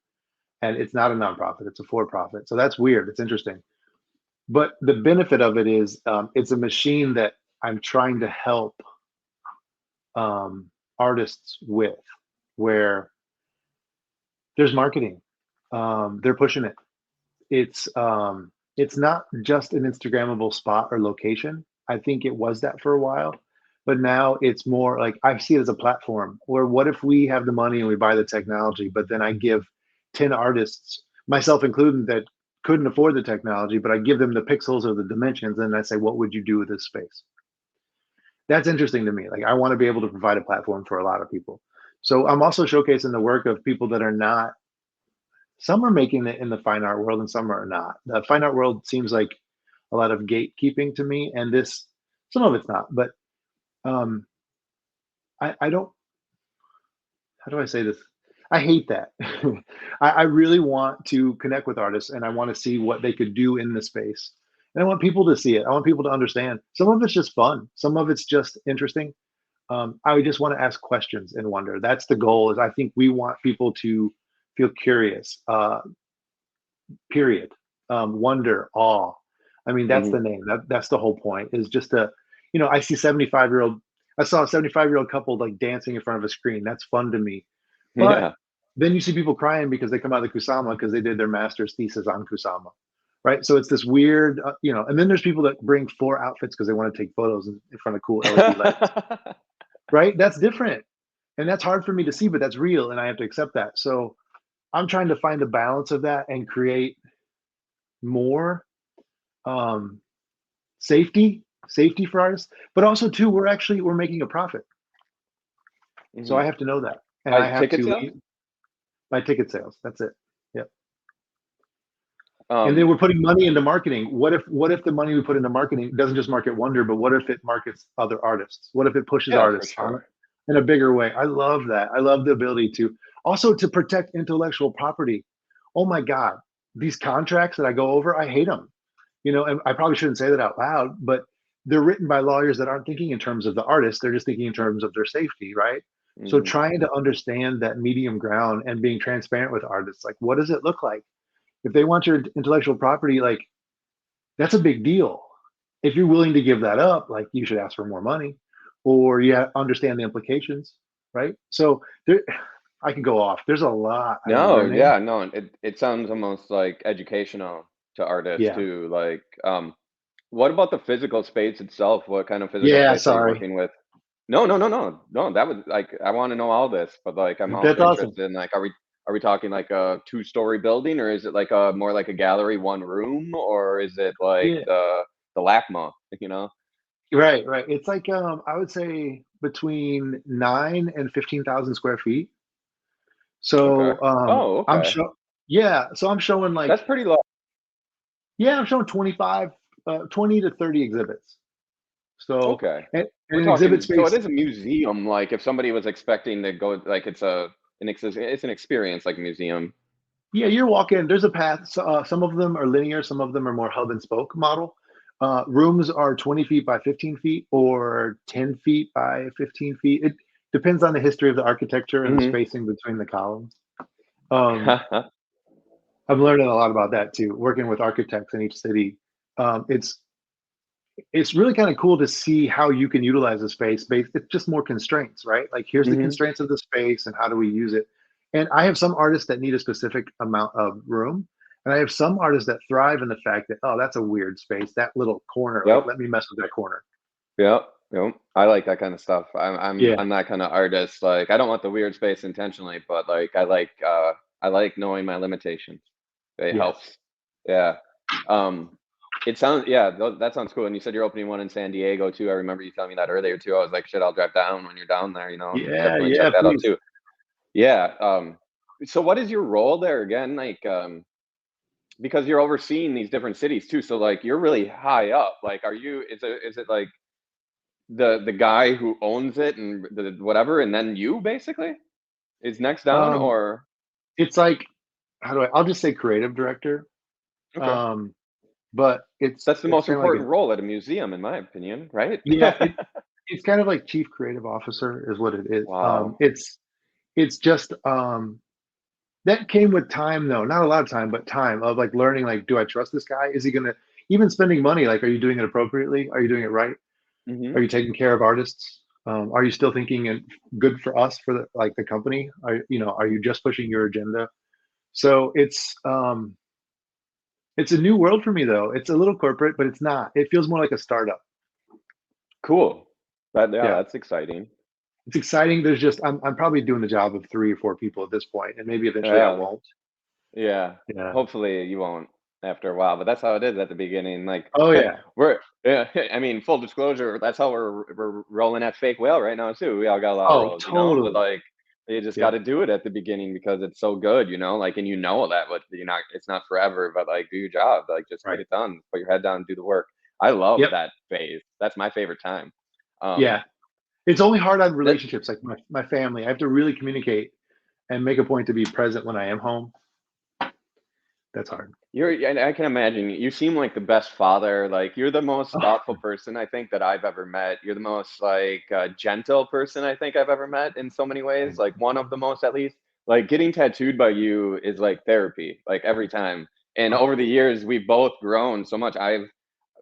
And it's not a nonprofit, it's a for profit. So that's weird. It's interesting. But the benefit of it is it's a machine that I'm trying to help um, artists with, where there's marketing. They're pushing it. It's not just an Instagrammable spot or location. I think it was that for a while, but now it's more like I see it as a platform. Or what if we have the money and we buy the technology, but then I give 10 artists, myself included, that couldn't afford the technology, but I give them the pixels or the dimensions, and I say, what would you do with this space? That's interesting to me. Like I want to be able to provide a platform for a lot of people. So I'm also showcasing the work of people that are not, some are making it in the fine art world and some are not. The fine art world seems like a lot of gatekeeping to me, and this, some of it's not, but um, I don't, how do I say this? I hate that. I really want to connect with artists, and I want to see what they could do in the space. And I want people to see it. I want people to understand. Some of it's just fun. Some of it's just interesting. I just want to ask questions and wonder. That's the goal. Is I think we want people to feel curious. Period. Wonder, awe. I mean, that's Hmm. the name. That's the whole point. Is just to, I see 75-year-old. I saw a 75-year-old couple like dancing in front of a screen. That's fun to me. But Yeah. then you see people crying because they come out of Kusama because they did their master's thesis on Kusama, right? So it's this weird, And then there's people that bring 4 outfits because they want to take photos in front of cool LED lights, right? That's different, and that's hard for me to see, but that's real, and I have to accept that. So I'm trying to find a balance of that and create more um, safety for artists, but also too, we're making a profit. So Hmm. I have to know that, and I By have ticket to sales. lead by ticket sales. That's it. Yep. And then um we're putting money into marketing. What if the money we put into marketing doesn't just market Wonder, but what if it markets other artists? What if it pushes yeah, for artists on sure. in a bigger way? I love that. I love the ability to. Also to protect intellectual property. Oh my God, these contracts that I go over, I hate them. And I probably shouldn't say that out loud, but they're written by lawyers that aren't thinking in terms of the artist. They're just thinking in terms of their safety, right? So Hmm. trying to understand that medium ground and being transparent with artists, like what does it look like? If they want your intellectual property, like that's a big deal. If you're willing to give that up, like you should ask for more money, or understand the implications, right? So there, I can go off. There's a lot I'm No, learning. yeah, no, it sounds almost like educational to artists Yeah. too. Like, what about the physical space itself? What kind of physical Yeah. space are you Sorry. working with? No, no, no, no, no. That was like I want to know all this, but like I'm That's also awesome. interested in like, are we talking like a two-story building, or is it like a more like a gallery, one room, or is it like Yeah. the LACMA? You know? Right. Right. It's like I would say between 9 and 15,000 square feet. Okay. So Oh, I'm okay. sure. Yeah. So I'm showing like That's pretty low. yeah, I'm showing 20 to 30 exhibits. So Okay. and We're an exhibit talking, so it space. is a museum. Like if somebody was expecting to go, like it's an experience like a museum. Yeah, you're walking. There's a path. So, some of them are linear. Some of them are more hub and spoke model. Rooms are 20 feet by 15 feet or 10 feet by 15 feet. It depends on the history of the architecture and the Hmm. spacing between the columns. Um, I'm learning a lot about that too. Working with architects in each city, um, it's it's really kind of cool to see how you can utilize the space based. It's just more constraints, right? Like here's the Hmm. constraints of the space and how do we use it. And I have some artists that need a specific amount of room, and I have some artists that thrive in the fact that, oh, that's a weird space, that little corner, like Yep. let me mess with that corner. Yep. Yep. I like that kind of stuff. Yeah. I'm that kind of artist. Like I don't want the weird space intentionally, but like I like knowing my limitations. It Yes. helps. Yeah. Um, it sounds, yeah, that sounds cool. And you said you're opening one in San Diego too. I remember you telling me that earlier too. I was like, shit, I'll drive down when you're down there, Yeah. definitely check Yeah. that out Please. too. Yeah. So what is your role there again? Like, because you're overseeing these different cities too. So like you're really high up. Like, is it like the guy who owns it and the whatever, and then you basically is next down, Um, or it's like, how do I? I'll just say creative director. okay. Um, but That's the it's most kind of like important a role at a museum, in my opinion, right? yeah. It's kind of like chief creative officer is what it is. Wow. It's just that came with time though, not a lot of time, but time of like learning, like, do I trust this guy? Is he gonna even spending money? Like, are you doing it appropriately? Are you doing it right? Hmm. Are you taking care of artists? Are you still thinking and good for us for the like the company? Are you just pushing your agenda? So it's a new world for me though. It's a little corporate, but it's not. It feels more like a startup. Cool. Yeah, Yeah. that's exciting. It's exciting. There's just I'm probably doing the job of 3 or 4 people at this point, and maybe eventually I Yeah. won't. Yeah. Yeah. Hopefully you won't after a while, but that's how it is at the beginning. Like Oh yeah. yeah, I mean, full disclosure, that's how we're rolling at Fake Whale right now too. We all got a lot of Oh, roles, but totally. like you just got Yep. to do it at the beginning because it's so good, like, and that, but it's not forever, but like do your job, like just get Right. it done, put your head down, and do the work. I love Yep. that phase. That's my favorite time. Um, Yeah. It's only hard on that relationships, like my family. I have to really communicate and make a point to be present when I am home. That's hard. and I can imagine you seem like the best father. Like you're the most Oh, thoughtful person I think that I've ever met. You're the most like gentle person I think I've ever met in so many ways. thank Like you. one of the most, at least. Like getting tattooed by you is like therapy. Like every time. And Oh, over the years, we've both grown so much.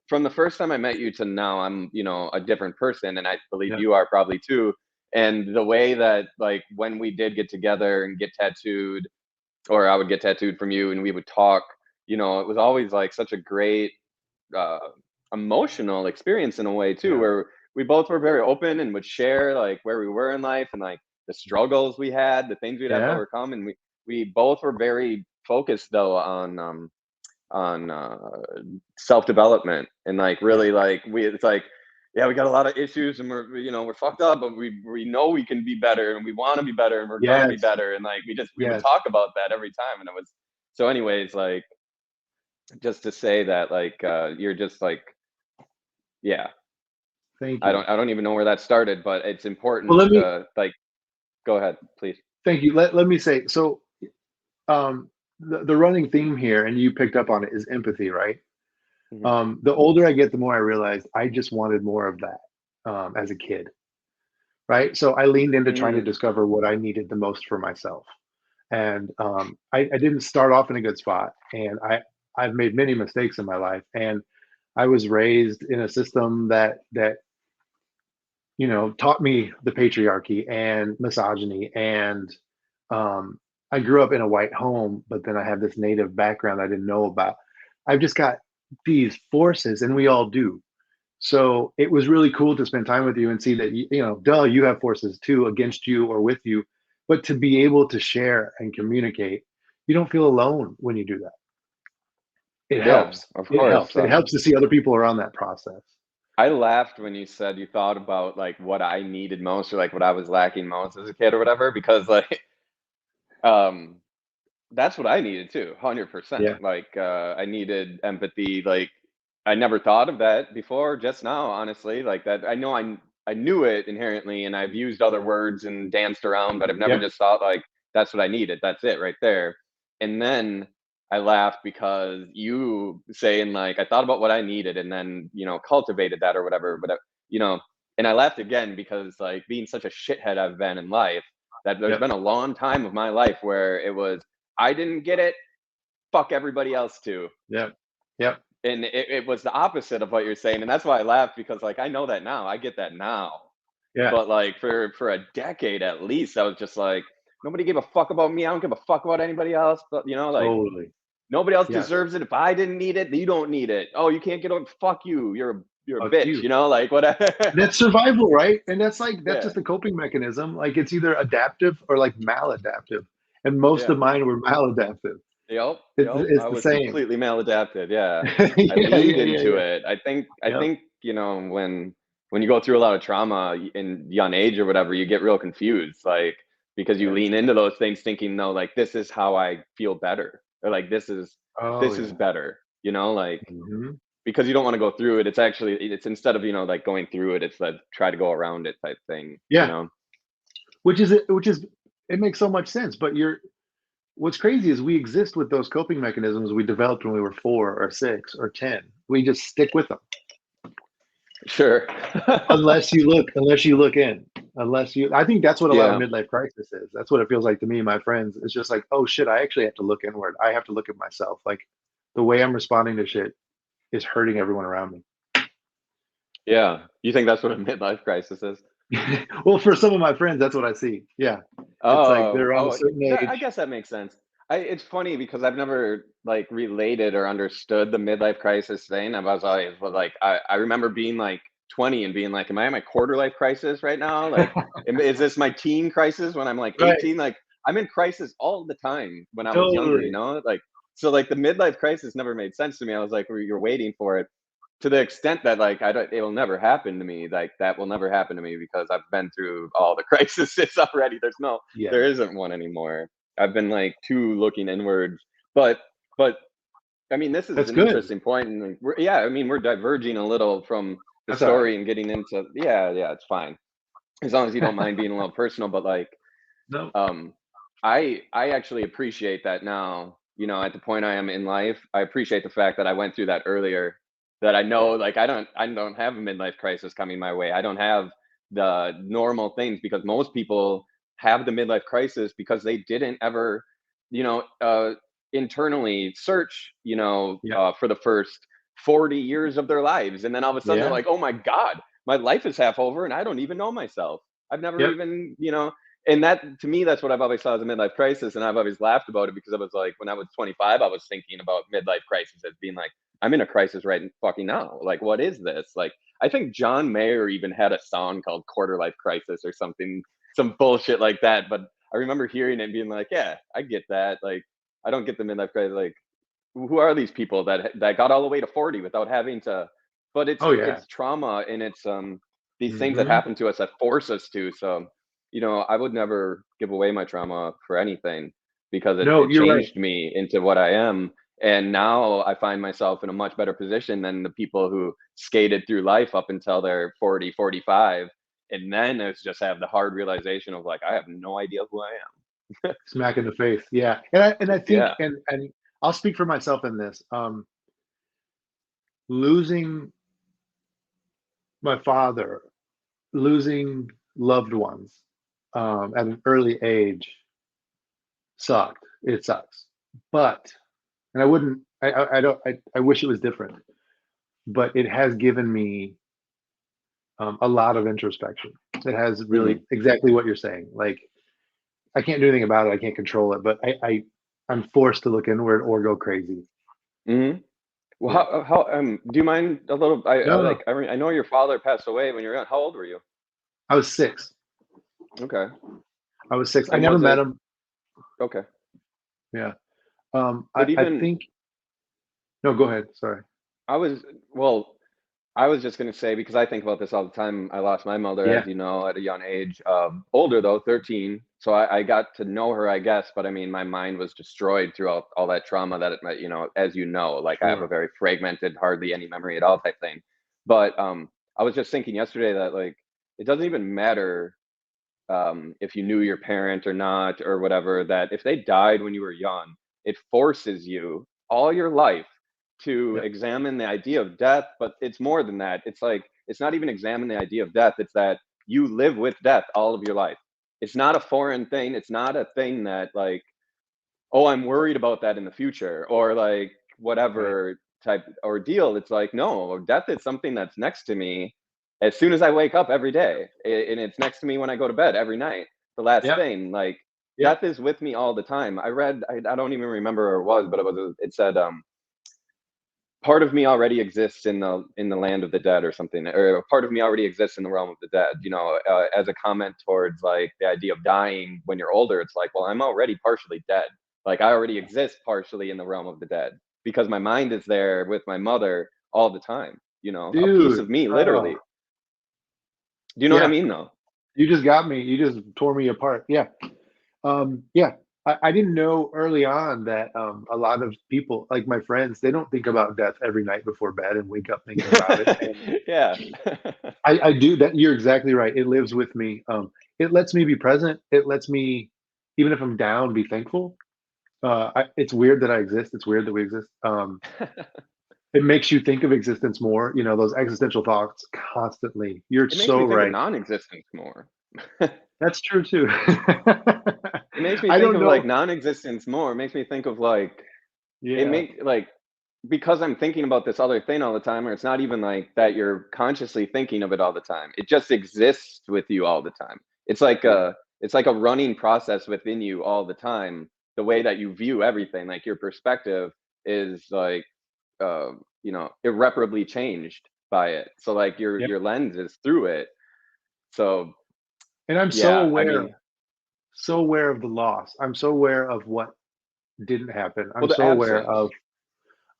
From the first time I met you to now, I'm a different person, and I believe yeah. you are probably too. And the way that like when we did get together and get tattooed, or I would get tattooed from you and we would talk, it was always like such a great uh, emotional experience in a way too, Yeah. where we both were very open and would share like where we were in life and like the struggles we had, the things we'd have to Yeah. overcome, and we both were very focused though on self development and like Yeah. really like it's like yeah, we got a lot of issues and we're fucked up, but we know we can be better and we want to be better and we're gonna be Yes. better, and like we would Yes. talk about that every time, and it was so. Anyways, like just to say that like you're just like yeah, Thank you. I don't even know where that started, but it's Well, important let me to like go ahead, please. Thank you. Let me say, so the running theme here, and you picked up on it, is empathy, right? Mhm. The older I get, the more I realize I just wanted more of that as a kid, right? So I leaned into trying to Mm, discover what I needed the most for myself. And I didn't start off in a good spot, and I've made many mistakes in my life, and I was raised in a system that taught me the patriarchy and misogyny, and I grew up in a white home, but then I have this native background I didn't know about. I've just got these forces, and we all do. So it was really cool to spend time with you and see that duh, you have forces too against you or with you, but to be able to share and communicate, you don't feel alone when you do that. It yeah, helps. of It course. helps. It helps to see other people around that process. I laughed when you said you thought about like what I needed most or like what I was lacking most as a kid or whatever, because like um that's what I needed too, 100%. Yeah. Like I needed empathy. Like I never thought of that before, just now, honestly. Like that I knew it inherently and I've used other words and danced around, but I've never Yep. just thought like that's what I needed. That's it right there. And then I laughed because you saying like I thought about what I needed and then, cultivated that or whatever, but you know, and I laughed again because like being such a shithead I've been in life, that there's Yep. been a long time of my life where it was I didn't get it, fuck everybody else too. Yep. Yep. And it was the opposite of what you're saying. And that's why I laughed because like I know that now. I get that now. Yeah. But like for a decade at least, I was just like, nobody gave a fuck about me. I don't give a fuck about anybody else. But like Totally. nobody else Yes. deserves it. If I didn't need it, you don't need it. Oh, you can't get on, fuck you. You're a Fuck bitch, you. like whatever. That's survival, right? And that's Yeah. just a coping mechanism. Like it's either adaptive or like maladaptive. And most Yeah. of mine were maladaptive. Yep, It's yep. it's I the was same. completely maladapted. Yeah. I Yeah, leaned yeah, yeah, into yeah. it. I Yep. think, when you go through a lot of trauma in young age or whatever, you get real confused, like because you Yes. lean into those things thinking, no, like this is how I feel better. Or like Oh this is yeah. better, like Hmm. because you don't want to go through it. It's instead of, like going through it, it's like try to go around it type thing. Yeah. Which is it makes so much sense. But what's crazy is we exist with those coping mechanisms we developed when we were 4 or 6 or 10. We just stick with them. Sure. Unless you look in. I think that's what a lot of Yeah. midlife crisis is. That's what it feels like to me and my friends. It's just like, oh shit, I actually have to look inward. I have to look at myself. Like the way I'm responding to shit is hurting everyone around me. Yeah. You think that's what a midlife crisis is? Well, for some of my friends, that's what I see. Yeah. It's like Oh, they're around a oh, certain I age. guess that makes sense. It's funny because I've never like related or understood the midlife crisis thing. I was always like, I remember being like 20 and being like, am I in my quarter life crisis right now? Like, is this my teen crisis when I'm like Right. 18? Like, I'm in crisis all the time when I was younger, Totally. Like, so like the midlife crisis never made sense to me. I was like, you're waiting for it to the extent that like I don't, it will never happen to me. Like that will never happen to me because I've been through all the crises already. Yeah. There isn't one anymore. I've been like too looking inward, but but I mean, this is That's an good. interesting point, and like, yeah, I mean, we're diverging a little from the That's all right. story and getting into yeah, it's fine as long as you don't mind being a little personal. But like, No. um, I actually appreciate that now. At the point I am in life, I appreciate the fact that I went through that earlier. That I know, Yeah. like, I don't have a midlife crisis coming my way. I don't have the normal things because most people have the midlife crisis because they didn't ever, you know, uh, internally search, Yeah. for the first 40 years of their lives, and then all of a sudden they're Yeah. like, oh my god, my life is half over, and I don't even know myself. I've never Yep. even, and that to me, that's what I've always saw as a midlife crisis, and I've always laughed about it because I was like, when I was 25, I was thinking about midlife crisis as being like, I'm in a crisis right fucking now. Like, what is this? Like, I think John Mayer even had a song called Quarter Life Crisis or something, some bullshit like that. But I remember hearing it and being like, yeah, I get that. Like, I don't get the midlife crisis. Like, who are these people that got all the way to 40 without having to? But it's Oh yeah. it's trauma and it's these things that Hmm. happen to us that force us to. So I would never give away my trauma for anything because No, it you're right. changed me into what I am. And now I find myself in a much better position than the people who skated through life up until they're 40, 45. And then it's just have the hard realization of like, I have no idea who I am. Smack in the face. Yeah. And I think, Yeah. and I'll speak for myself in this. Losing my father, losing loved ones at an early age sucked. It sucks. But, and I wouldn't, I don't, I wish it was different, but it has given me a lot of introspection. It has Hmm. really exactly what you're saying. Like, I can't do anything about it. I can't control it, but I'm forced to look inward or go crazy. Hmm. Well, Yeah. do you mind a little? I No, no. like, I know your father passed away when you were young. How old were you? I was 6. Okay. I was 6. I And never was met it him. okay? Yeah. But I even think. No, go ahead. Sorry. I was, well, I was just gonna say, because I think about this all the time. I lost my mother, Yeah. as you know, at a young age. Older though, 13. So I got to know her, I guess. But I mean, my mind was destroyed throughout all that trauma that it might, as you know, like I have a Sure. very fragmented, hardly any memory at all type thing. But I was just thinking yesterday that like it doesn't even matter if you knew your parent or not or whatever. That if they died when you were young, it forces you all your life to Yep. examine the idea of death. But it's more than that. It's like it's not even examine the idea of death. It's that you live with death all of your life. It's not a foreign thing. It's not a thing that like, oh, I'm worried about that in the future or like Right. whatever type ordeal. It's like, no, death is something that's next to me as soon as I wake up every day. And it's next to me when I go to bed every night. The last Yep. thing, like Yep. death is with me all the time. I read, I don't even remember where it was, but it said, part of me already exists in the land of the dead or something, or a part of me already exists in the realm of the dead, as a comment towards like the idea of dying when you're older. It's like, well, I'm already partially dead. Like I already exist partially in the realm of the dead because my mind is there with my mother all the time, a piece Dude. of me Oh, literally. Do you know what I yeah. mean though? You just got me. You just tore me apart. Yeah. Yeah. I didn't know early on that a lot of people, like my friends, they don't think about death every night before bed and wake up thinking about it. And Yeah. I do that. You're exactly right. It lives with me. It lets me be present. It lets me, even if I'm down, be thankful. It's weird that I exist. It's weird that we exist. It makes you think of existence more. Those existential thoughts constantly. You're It makes so me think of right. non-existence more. That's true too. It makes me I think don't of like know. non-existence more. It makes me think of like it Yeah. make like because I'm thinking about this other thing all the time, or it's not even like that you're consciously thinking of it all the time. It just exists with you all the time. Yeah. It's like a running process within you all the time. The way that you view everything, like your perspective is like irreparably changed by it. So like Yep. your lens is through it. So And I'm yeah, I mean, so aware of the loss. I'm so aware of what didn't happen. well, I'm the so aware absence.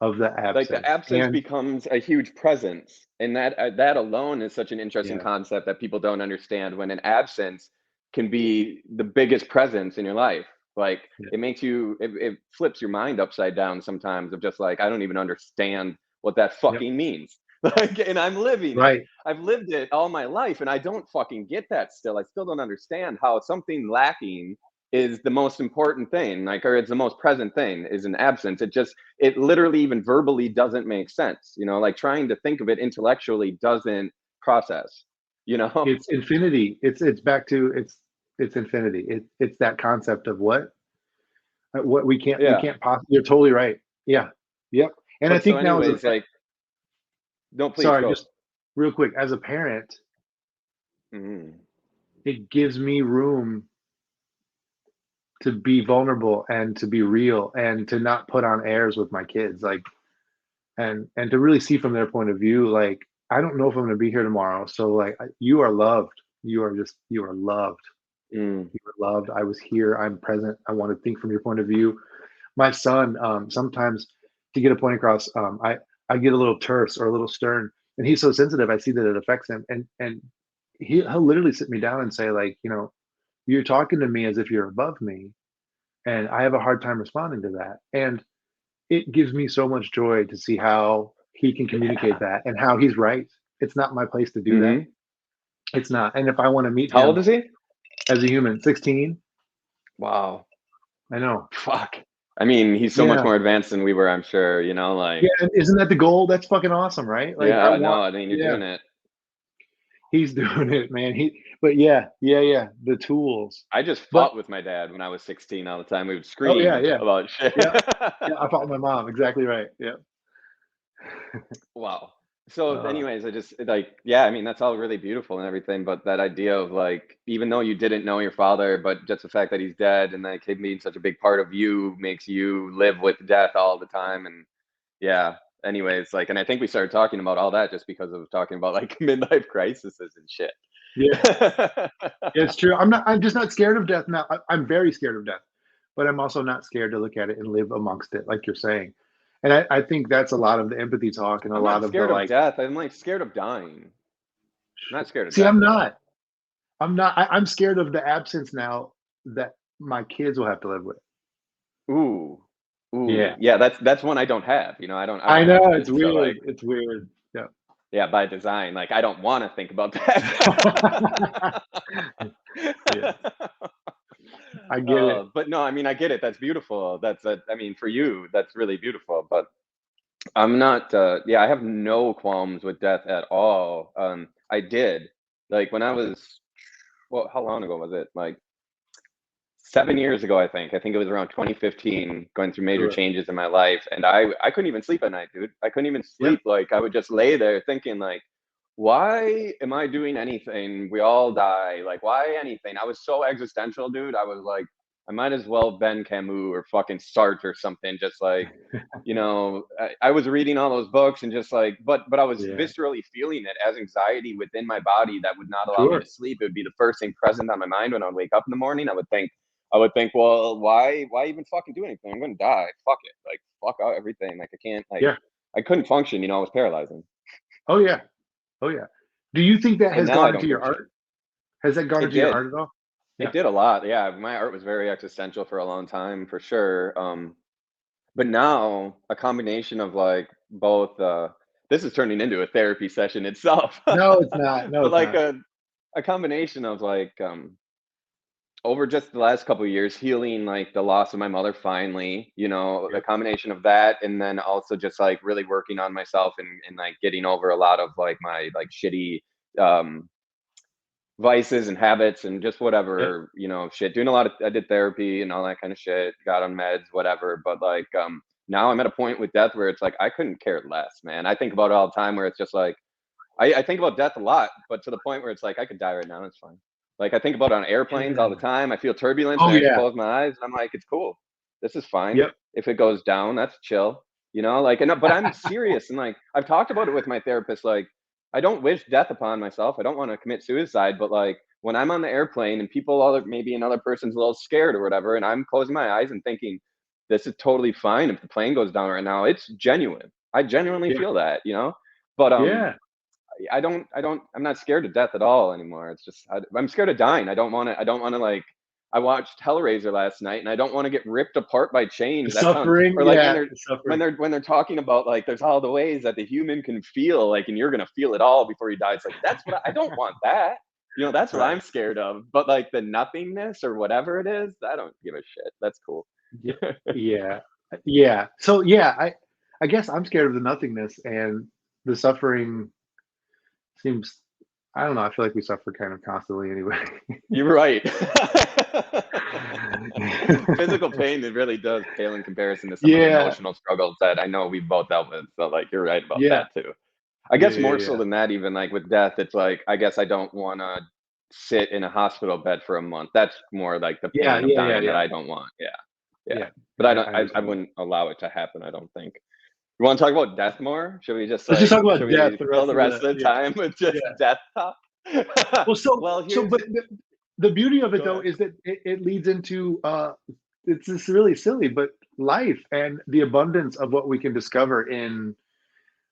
of the Like the absence. absence And becomes a huge presence, and that alone is such an interesting yeah. concept that people don't understand. When an absence can be the biggest presence in your life, like Yeah. it flips your mind upside down sometimes, of just like, I don't even understand what that Yep. fucking means. Like, and I'm living it. Right. I've lived it all my life, and I don't fucking get that still. I still don't understand how something lacking is the most important thing, like, or it's the most present thing, is an absence. It literally, even verbally, doesn't make sense. Like trying to think of it intellectually doesn't process, you know? It's infinity. It's back to it's infinity. It's that concept of what we Yeah. can't possibly. You're totally right. Yeah. Yep. And I But so think now as a anyways, like, no, please sorry, go. just real quick, as a parent, Mhm. it gives me room to be vulnerable and to be real and to not put on airs with my kids, like, and to really see from their point of view, like, I don't know if I'm going to be here tomorrow, so like, you are loved. You are loved. Mm. You were loved. I was here. I'm present. I want to think from your point of view. My son, sometimes to get a point across, I get a little terse or a little stern, and he's so sensitive. I see that it affects him, and he'll literally sit me down and say, like, you're talking to me as if you're above me, and I have a hard time responding to that. And it gives me so much joy to see how he can communicate Yeah. that and how he's right. It's not my place to do that. Mhm. It's not. And if I want to meet How old him is he? as a human, 16, Wow. I know. Fuck. I mean, he's so much Yeah. more advanced than we were, I'm sure, Yeah, like, and isn't that the goal? That's fucking awesome, right? Like, I yeah, want no, I mean, you're yeah, doing it. he's doing it, man. But yeah, yeah, yeah, the tools. I just But fought with my dad when I was 16 all the time. We would oh, yeah, scream yeah. about shit. Yeah, yeah, I fought with my mom, exactly right, yeah. Wow. So Uh, anyways, I just like, yeah, I mean, that's all really beautiful and everything, but that idea of like, even though you didn't know your father, but just the fact that he's dead and that him being such a big part of you makes you live with death all the time. And yeah, anyways, like, and I think we started talking about all that just because of talking about like midlife crises and shit. yeah, yeah, it's true. I'm just not scared of death now. I'm very scared of death, but I'm also not scared to look at it and live amongst it, like you're saying. And I think that's a lot of the empathy talk and a I'm lot not of the scared of like, death. I'm like scared of dying. I'm not scared of see, death I'm at all. not. I'm not. I'm scared of the absence now that my kids will have to live with. Ooh. Ooh. Yeah. Yeah, that's one I don't have. I I don't have know, it's kids. So weird. like, It's weird. Yeah. yeah, by design. Like I don't want to think about that. Yeah, I get it. But no, I mean I get it. That's beautiful. I mean for you, that's really beautiful. But I'm not. Yeah, I have no qualms with death at all. I did like when I was. Well, how long ago was it? Like 7 years ago, I think. I think it was around 2015, going through major Sure. changes in my life, and I couldn't even sleep at night, dude. I couldn't even Yeah. sleep. Like I would just lay there thinking, like, why am I doing anything? We all die. Like, why anything? I was so existential, dude. I was like, I might as well Ben Camus or fucking Sartre or something. Just like, I was reading all those books and just like, but I was Yeah. viscerally feeling it as anxiety within my body that would not allow me to Sure. sleep. It would be the first thing present on my mind when I would wake up in the morning. I would think, well, why even fucking do anything? I'm gonna die. Fuck it. Like, fuck out everything. Like, I can't. Like, Yeah. I couldn't function. I was paralyzing. Oh, yeah. Oh, yeah. Do you think that And has now I gone into don't give your a shit. art? Has that gone It into your did. art at all? It Yeah. did a lot. Yeah, my art was very existential for a long time, for sure. But now a combination of like both. This is turning into a therapy session itself. No, it's not. No, But it's like not. a combination of like over just the last couple of years healing like the loss of my mother finally, the Yep. combination of that and then also just like really working on myself and like getting over a lot of like my like shitty um vices and habits and just Yep. whatever, shit. Doing a lot of I did therapy and all that kind of shit, got on meds, whatever. But like now I'm at a point with death where it's like I couldn't care less, man. I think about it all the time where it's just like I think about death a lot, but to the point where it's like I could die right now, it's fine. Like I think about it on airplanes all the Yeah. time. I feel turbulence Oh, and I just yeah. close my eyes and I'm like, it's cool. This is fine. Yep. If it goes down, that's chill. Like but I'm serious and like I've talked about it with my therapist. Like I don't wish death upon myself. I don't want to commit suicide, but like when I'm on the airplane and maybe another person's a little scared or whatever, and I'm closing my eyes and thinking, this is totally fine if the plane goes down right now. It's genuine. I genuinely Yeah. feel that. But Yeah. I'm not scared of death at all anymore. It's just I'm scared of dying. I don't want to like. I watched Hellraiser last night, and I don't want to get ripped apart by The chains. That sounds suffering. or like when Yeah. they're The when suffering. they're when they're talking about like there's all the ways that the human can feel like, and you're gonna feel it all before you die. It's like that's what I don't want that. That's what I'm Right. scared of. But like the nothingness or whatever it is, I don't give a shit. That's cool. Yeah. Yeah. Yeah. So yeah, I guess I'm scared of the nothingness and the suffering seems I don't know, I feel like we suffer kind of constantly anyway. You're right. Physical pain, it really does pale in comparison to some of the Yeah. emotional struggles that I know we've both dealt with. So, like, you're right about Yeah. that too. I Yeah, guess yeah, more so yeah. than that, even like with death, it's like I guess I don't want to sit in a hospital bed for a month. That's more like the Yeah, pain of yeah, yeah, dying that yeah. I don't want. Yeah, yeah. Yeah. But I I don't. I I understand that. wouldn't allow it to happen. I don't think. You want to talk about death more? Should we just Let's just like? talk Should about death we the fill rest the of rest the of the yeah, time with just yeah. death talk? Well, Well, but here's. the beauty of it Go though ahead. is that it leads into it's just really silly, but life and the abundance of what we can discover in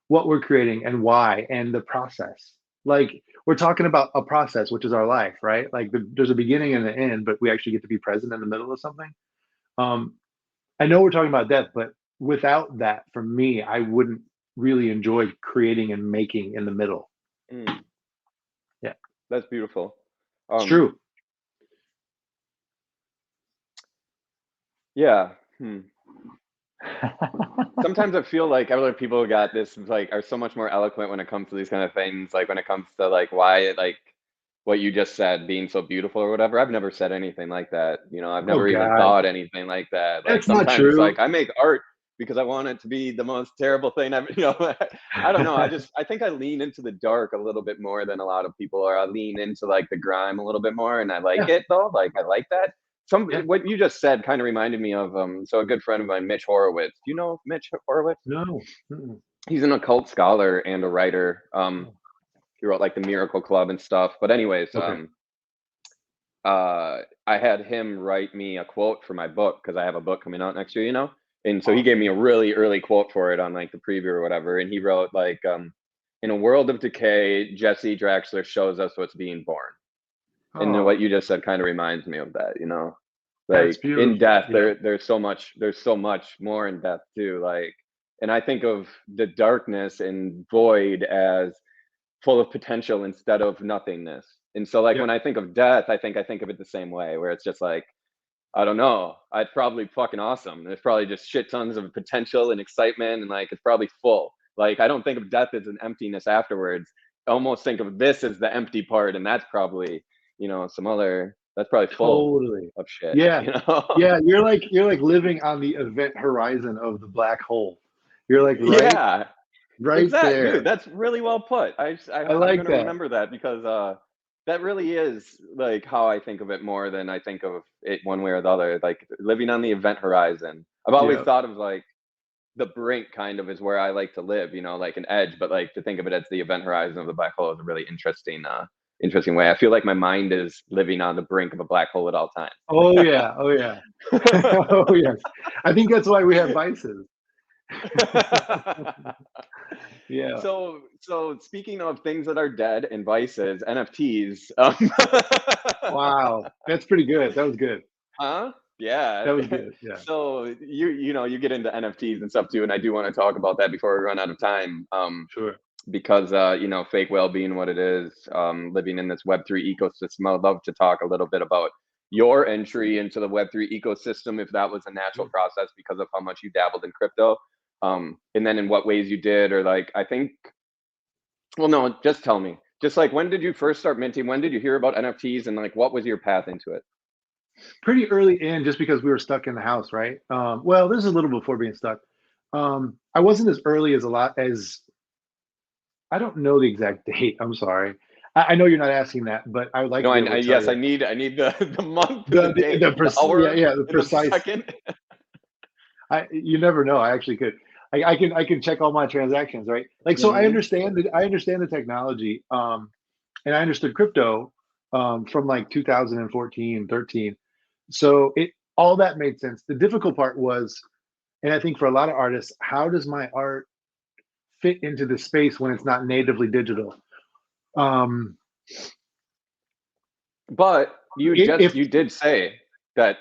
what we're creating and why and the process. Like we're talking about a process, which is our life, right? Like there's a beginning and an end, but we actually get to be present in the middle of something. Um, I know we're talking about death, but without that, for me, I wouldn't really enjoy creating and making in the middle. Mm, Yeah, that's beautiful. it's Um, true. Yeah. Sometimes I feel like other people got this like are so much more eloquent when it comes to these kind of things, like when it comes to like why like what you just said being so beautiful or whatever. I've never said anything like that. I've Oh never even God, thought anything like that. Like that's not sometimes it's true. like I make art because I want it to be the most terrible thing I've, I don't know. I think I lean into the dark a little bit more than a lot of people, or I lean into like the grime a little bit more, and I like Yeah, it though. Like I like that. yeah. What you just said kind of reminded me of so a good friend of mine, Mitch Horowitz. Do you know Mitch Horowitz? No. Mm-mm. He's an occult scholar and a writer. Oh, He wrote like the Miracle Club and stuff. But anyways, okay. I had him write me a quote for my book because I have a book coming out next year. And so he gave me Awesome. a really early quote for it on like the preview or whatever. And he wrote like, "In a world of decay, Jesse Draxler shows us what's being born." And then Oh, what you just said kind of reminds me of that. that's Like in beautiful. death, Yeah. there's so much more in death too. Like, and I think of the darkness and void as full of potential instead of nothingness. And so like Yeah. when I think of death, I think of it the same way, where it's just like, I don't know, it's probably fucking awesome. There's probably just shit tons of potential and excitement, and like it's probably full. Like I don't think of death as an emptiness afterwards. I almost think of this as the empty part, and that's probably, some other that's probably full Totally. of shit, Yeah. you know? Yeah. You're like living on the event horizon of the black hole. You're like Yeah. right Exact dude, there. that's really well put. I I'm like gonna that. remember that because, that really is, like, how I think of it more than I think of it one way or the other, like, living on the event horizon. I've always Yeah. thought of, like, the brink kind of is where I like to live, like an edge, but, like, to think of it as the event horizon of the black hole is a really interesting way. I feel like my mind is living on the brink of a black hole at all times. Oh yeah. Oh yeah. Oh yes. I think that's why we have vices. Yeah. So speaking of things that are dead and vices, NFTs, Wow. That's pretty good. That was good. huh? Yeah. That was good. Yeah. So you get into NFTs and stuff too, and I do want to talk about that before we run out of time. Sure. Because Fakewhale being what it is, living in this Web3 ecosystem, I would love to talk a little bit about your entry into the Web3 ecosystem, if that was a natural process because of how much you dabbled in crypto, and then in what ways you did, or like I think, well, no, just tell me, just like when did you first start minting? When did you hear about NFTs, and like what was your path into it? Pretty early in, just because we were stuck in the house, right? Well, this is a little before being stuck. I wasn't as early as a lot as I don't know the exact date. I'm sorry. I know you're not asking that, but I would like No, to be able to tell yes, you I need the the month, the the day, the yeah, hour, yeah, the and the precise. second. You never know. I actually could. I can check all my transactions, right? Like, so I Hmm. understand that I understand the technology, and I understood crypto from like 2014, 13. So it all that made sense. The difficult part was, and I think for a lot of artists, how does my art fit into the space when it's not natively digital? Um, But if you did say that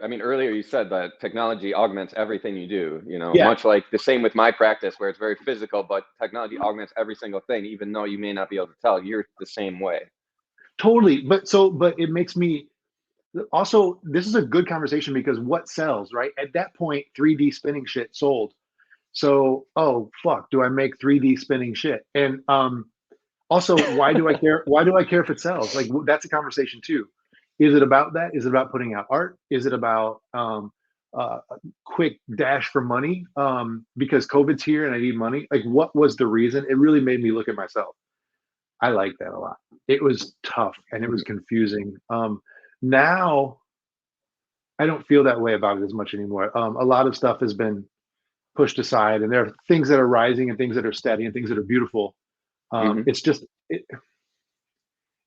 I mean earlier you said that technology augments everything you do, yeah, much like the same with my practice where it's very physical, but technology augments every single thing, even though you may not be able to tell. You're the same way. totally. But it makes me also. This is a good conversation because what sells, right? At that point, 3D spinning shit sold. So, oh fuck, do I make 3D spinning shit? And also, why do I care? Why do I care if it sells? Like that's a conversation too. Is it about that? Is it about putting out art? Is it about a quick dash for money because COVID's here and I need money? Like, what was the reason? It really made me look at myself. I like that a lot. It was tough and it was confusing. Now I don't feel that way about it as much anymore. A lot of stuff has been pushed aside, and there are things that are rising and things that are steady and things that are beautiful. Hmm. It's just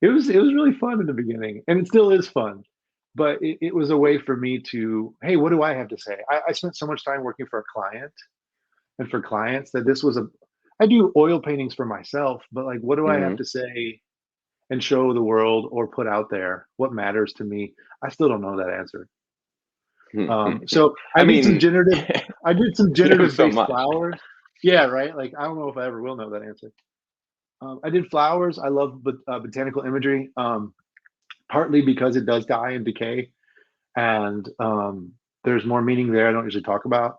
it was really fun in the beginning, and it still is fun. But it was a way for me to, hey, what do I have to say? I spent so much time working for a client and for clients that this was a. I do oil paintings for myself, but like, what do I have Hmm. to say and show the world or put out there? What matters to me? I still don't know that answer. So I I did some mean, generative. I did some there's generative so based much. flowers. Yeah, right. Like I don't know if I ever will know that answer. I did flowers. I love botanical imagery, partly because it does die and decay, and there's more meaning there I don't usually talk about.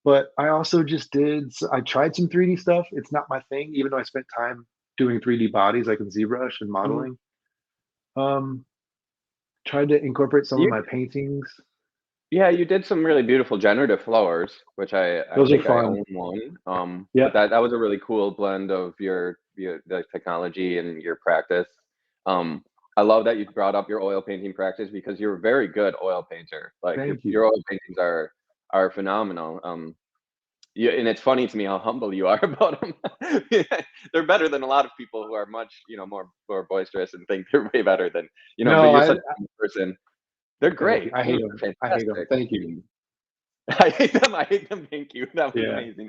But I also just I tried some 3D stuff. It's not my thing, even though I spent time doing 3D bodies like in ZBrush and Mhm. modeling. Um, Tried to incorporate some of You my paintings. Yeah, you did some really beautiful generative flowers, which I Those are think I fun. own one. Yeah, But that was a really cool blend of your the technology and your practice. Um, I love that you brought up your oil painting practice because you're a very good oil painter. Like thank you. your oil paintings are phenomenal. Yeah, and it's funny to me how humble you are about them. They're better than a lot of people who are much, more boisterous and think they're way better than, but No, you're such a humble person. They're thank you. great. I hate them. They're I hate them. fantastic. Thank you. I hate them. I hate them. Thank you. That was Yeah. amazing.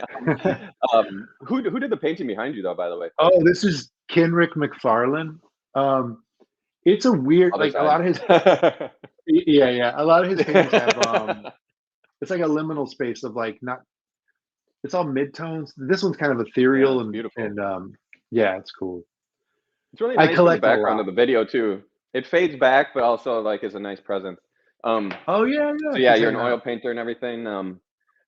Who did the painting behind you though? By the way, Oh, this is Kenrick McFarlane. Um, it's a weird, other like a side. lot of his, yeah, yeah. A lot of his paintings have, it's like a liminal space of like not, it's all midtones. This one's kind of Yeah, ethereal it's beautiful. and yeah, it's cool. It's really I nice for the collect a background lot. of the video too. It fades back, but also like is a nice presence. Um, Oh yeah, yeah. so yeah, She's you're an hanging oil out. painter and everything.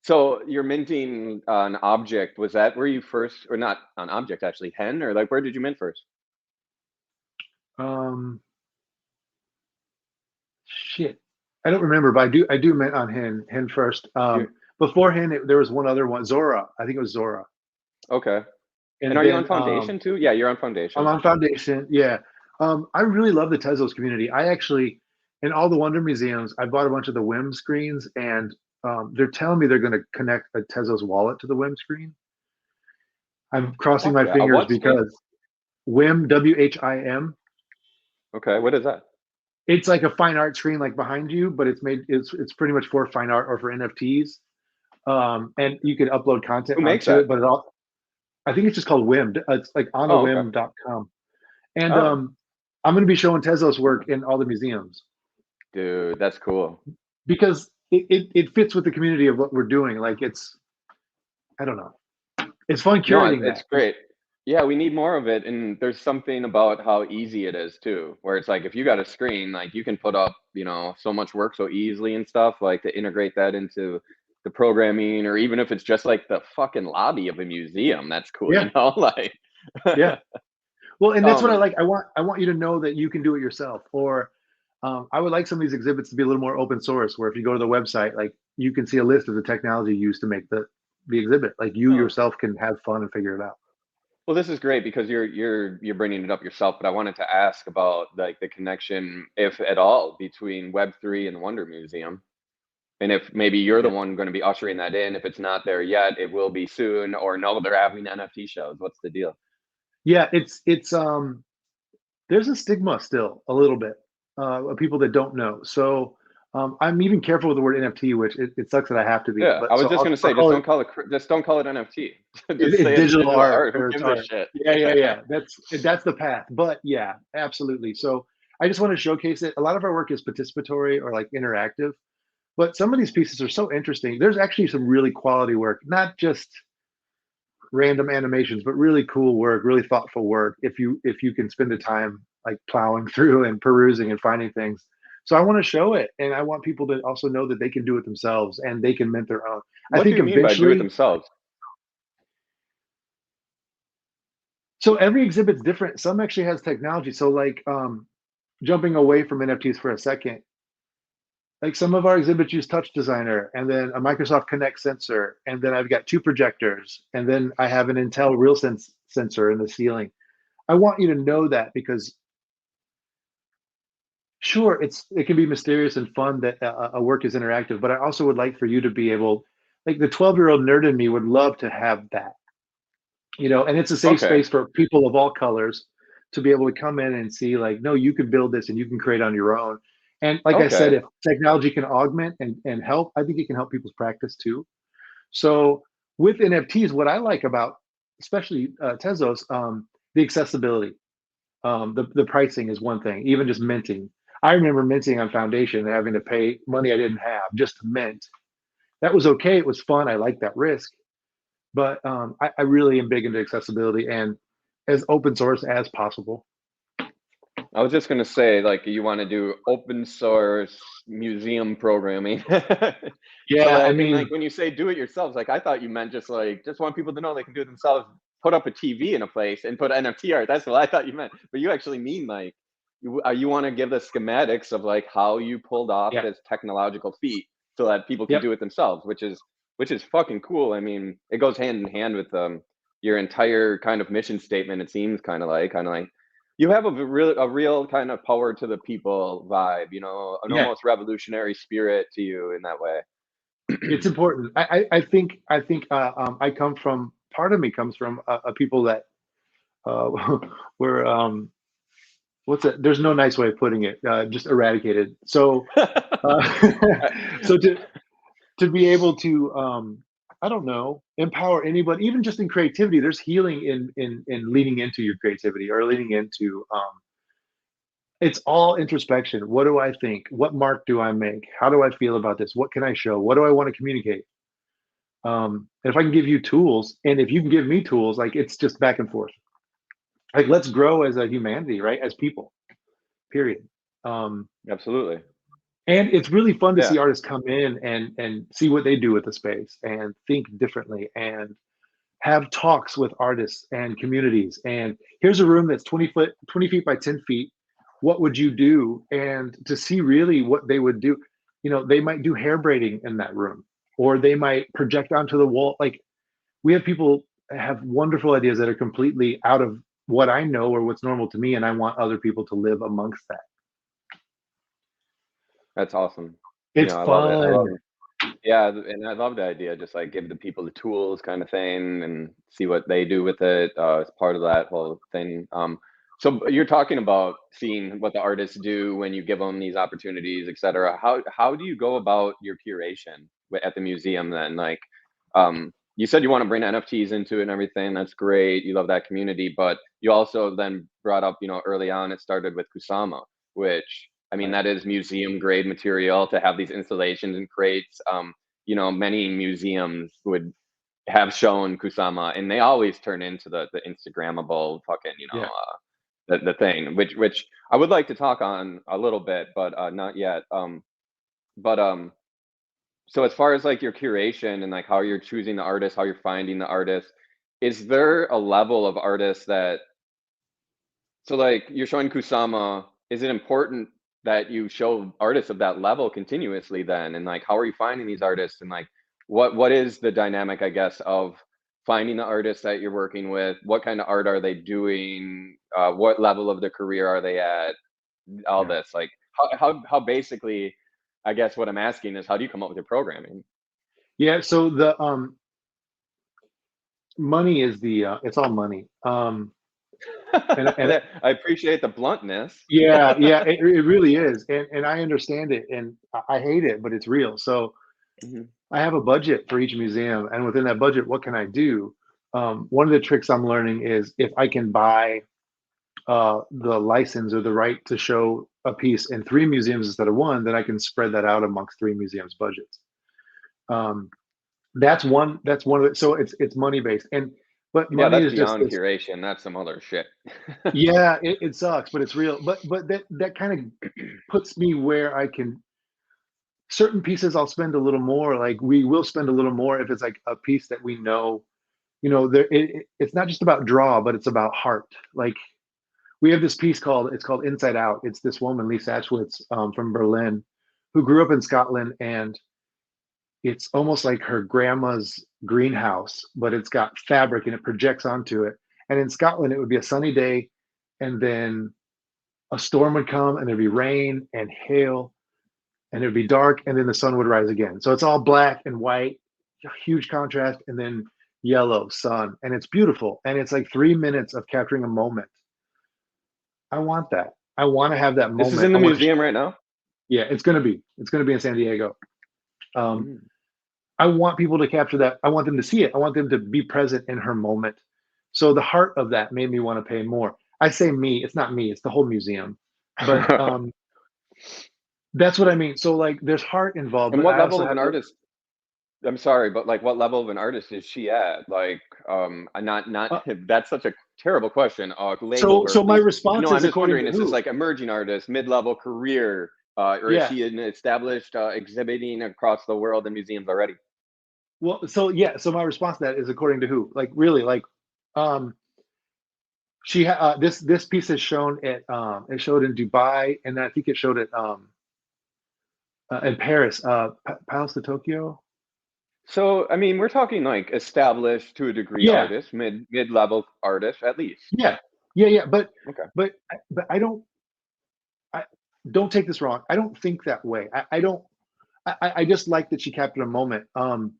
So you're minting an object. Was that where you first, or not an object actually, hen, or like where did you mint first? Um, Shit. I don't remember, but I do meant on Hen first. You Before Hen, there was one other one, Zora. I think it was Zora. okay? And And are you on then foundation too? Yeah, you're on I'm foundation. on Foundation. Yeah. I really love the Tezos community. I actually, in all the Wonder Museums, I bought a bunch of the WIM screens, and they're telling me they're going to connect a Tezos wallet to the WIM screen. I'm crossing Fuck my yeah. A fingers what screen? because WIM, WHIM, Okay, what is that? it's like a fine art screen like behind you, but it's pretty much for fine art or for NFTs. And you can upload content Who makes onto that? it, but I think it's just called WIM. It's like on a Oh, okay. whim.com. And Oh, I'm going to be showing Tezos work in all the museums dude, that's cool. because it fits with the community of what we're doing. Like I don't know, it's fun No, curating it's that. great. Yeah, we need more of it, and there's something about how easy it is too, where it's like if you got a screen, like you can put up, so much work so easily and stuff, like to integrate that into the programming, or even if it's just like the fucking lobby of a museum, that's cool, Yeah, like. yeah. Well, and that's what I um, like. I want you to know that you can do it yourself. Or I would like some of these exhibits to be a little more open source, where if you go to the website, like you can see a list of the technology used to make the exhibit. Like you oh. yourself can have fun and figure it out. Well, this is great because you're bringing it up yourself, but I wanted to ask about like the connection, if at all, between Web3 and the Wonder Museum. And if maybe you're the Yeah. one going to be ushering that in, if it's not there yet, it will be soon, or no, they're having NFT shows. What's the deal? Yeah, it's there's a stigma still a little bit of people that don't know. So I'm even careful with the word NFT, which it sucks that I have to be. Yeah, I But was so just I'll, gonna I'll say, call it just don't call it NFT. Just it's say it's digital digital art art. Who or it's gives a art. shit? Yeah, yeah, yeah. That's the path. But yeah, absolutely. So I just want to showcase it. A lot of our work is participatory or like interactive, but some of these pieces are so interesting. There's actually some really quality work, not just random animations, but really cool work, really thoughtful work. If you can spend the time like plowing through and perusing and finding things. So I want to show it, and I want people to also know that they can do it themselves and they can mint their own. I What do think you mean by do it eventually, themselves? so every exhibit's different. Some actually has technology. So like jumping away from NFTs for a second, like some of our exhibits use Touch Designer and then a Microsoft Connect sensor, and then I've got two projectors, and then I have an Intel RealSense sensor in the ceiling. I want you to know that because sure, it can be mysterious and fun that a work is interactive, but I also would like for you to be able, like the 12-year-old nerd in me would love to have that, and it's a safe Okay, space for people of all colors to be able to come in and see like, no, you can build this and you can create on your own. And like I said, okay, if technology can augment and help, I think it can help people's practice too. So with NFTs, what I like about, especially Tezos, the accessibility. The pricing is one thing, even just minting. I remember minting on Foundation and having to pay money I didn't have just to mint. That was okay. It was fun. I liked that risk, but I really am big into accessibility and as open source as possible. I was just gonna say, like, you want to do open source museum programming. So Yeah, I that, and like mean, when you say do it yourselves, like I thought you meant just like just want people to know they can do it themselves. Put up a TV in a place and put NFT art. That's what I thought you meant. But you actually mean like you want to give the schematics of like how you pulled off yeah, this technological feat so that people can yep, do it themselves, which is fucking cool. I mean, it goes hand in hand with your entire kind of mission statement. It seems kind of like you have a real kind of power to the people vibe, an yeah. almost revolutionary spirit to you in that way. It's important. I come from, part of me comes from a people that uh, were what's it? There's no nice way of putting it. Just eradicated. So Uh, so to be able to I don't know, empower anybody, even just in creativity. There's healing in leaning into your creativity, or leaning into it's all introspection. What do I think? What mark do I make? How do I feel about this? What can I show? What do I want to communicate? And if I can give you tools, and if you can give me tools, like, it's just back and forth. Like, let's grow as a humanity, right? As people, period. Um, Absolutely. and it's really fun to Yeah. see artists come in and see what they do with the space and think differently, and have talks with artists and communities. And here's a room that's 20 feet by 10 feet. What would you do? And to see really what they would do. They might do hair braiding in that room, or they might project onto the wall. Like, we have people have wonderful ideas that are completely out of what I know or what's normal to me, and I want other people to live amongst that. That's awesome. It's I love it. I love fun. it. Yeah, and I love the idea, just like give the people the tools kind of thing and see what they do with it as part of that whole thing. So you're talking about seeing what the artists do when you give them these opportunities, et cetera. How do you go about your curation at the museum then? Like, you said you want to bring NFTs into it and everything. That's great. You love that community, but you also then brought up, early on it started with Kusama, which I mean, Right. that is museum grade material to have these installations and crates. Many museums would have shown Kusama, and they always turn into the Instagrammable fucking, Yeah. the thing, which I would like to talk on a little bit, but not yet. But so as far as like your curation and like how you're choosing the artist, how you're finding the artist, is there a level of artists that so, like, you're showing Kusama, is it important that you show artists of that level continuously then? And, like, how are you finding these artists? And, like, what is the dynamic, I guess, of finding the artists that you're working with? What kind of art are they doing? What level of their career are they at? All Yeah. this, like, how basically, I guess what I'm asking is how do you come up with your programming? Yeah. So the money is the it's all money. And I appreciate the bluntness. yeah, yeah, it really is. And I understand it, and I hate it, but it's real. So Mhm. I have a budget for each museum, and within that budget, what can I do? One of the tricks I'm learning is, if I can buy the license or the right to show a piece in three museums instead of one, then I can spread that out amongst three museums' budgets. Um, that's one. That's one of the. So it's money based, and but Yeah, money that's is just beyond this. curation, that's some other shit. Yeah, it sucks, but it's real. But that kind of puts me where I can, certain pieces I'll spend a little more. Like, we will spend a little more if it's like a piece that we know. It's not just about draw, but it's about heart. Like, we have this piece called Inside Out. It's this woman, Lee Satchwitz, from Berlin, who grew up in Scotland, and it's almost like her grandma's greenhouse, but it's got fabric and it projects onto it. And in Scotland, it would be a sunny day, and then a storm would come, and there'd be rain and hail, and it'd be dark, and then the sun would rise again. So it's all black and white, huge contrast, and then yellow sun, and it's beautiful. And it's like 3 minutes of capturing a moment. I want that. I want to have that This is moment. in I the want to. museum right now? Yeah, it's gonna be in San Diego. Um, Mm. I want people to capture that. I want them to see it. I want them to be present in her moment. So the heart of that made me want to pay more. I say me, it's not me, it's the whole museum. But that's what I mean. So, like, there's heart involved, And but what I level also of have an to. artist I'm sorry, but, like, what level of an artist is she at? Like, not Uh, that's such a terrible question. Label her, So my please. response No, is I'm just according wondering, to is this who? like emerging artist, mid-level career, or is Yeah. she an established exhibiting across the world in museums already? Well, so yeah, so my response to that is according to who? Like really, like um this piece is shown at it showed in Dubai, and I think it showed at in Paris, Palace de Tokyo. So, I mean, we're talking like established to a degree Yeah, artist, mid-level artist at least. yeah, yeah. Okay, But I don't take this wrong. I don't think that way. I don't. I just like that she captured a moment, and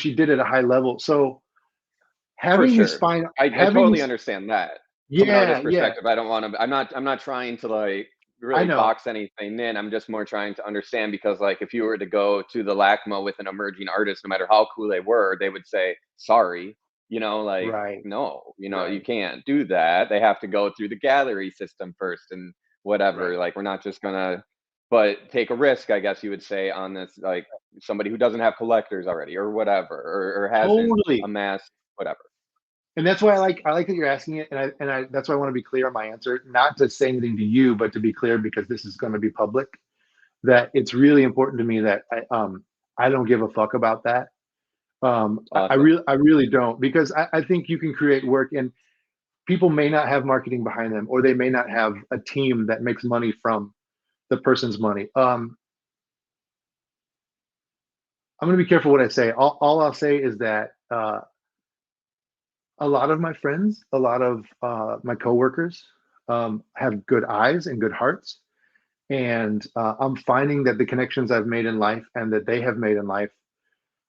she did it at a high level. So for having these sure. fine, I having totally these, understand that. From an yeah, artist yeah. perspective, I don't want to. I'm not trying to like I really know, box anything in. I'm just more trying to understand because like if you were to go to the LACMA with an emerging artist, no matter how cool they were, they would say sorry. Like right, no, you right, can't do that. They have to go through the gallery system first and whatever. right. Like we're not just gonna, but take a risk, I guess you would say, on this like somebody who doesn't have collectors already or whatever, or hasn't Totally. amassed whatever. And that's why I like that you're asking it, and I that's why I want to be clear on my answer, not to say anything to you, but to be clear because this is going to be public. That it's really important to me that I don't give a fuck about that. Awesome. I really don't, because I think you can create work, and people may not have marketing behind them, or they may not have a team that makes money from the person's money. I'm going to be careful what I say. All I'll say is that a lot of my friends, a lot of my coworkers have good eyes and good hearts. And I'm finding that the connections I've made in life and that they have made in life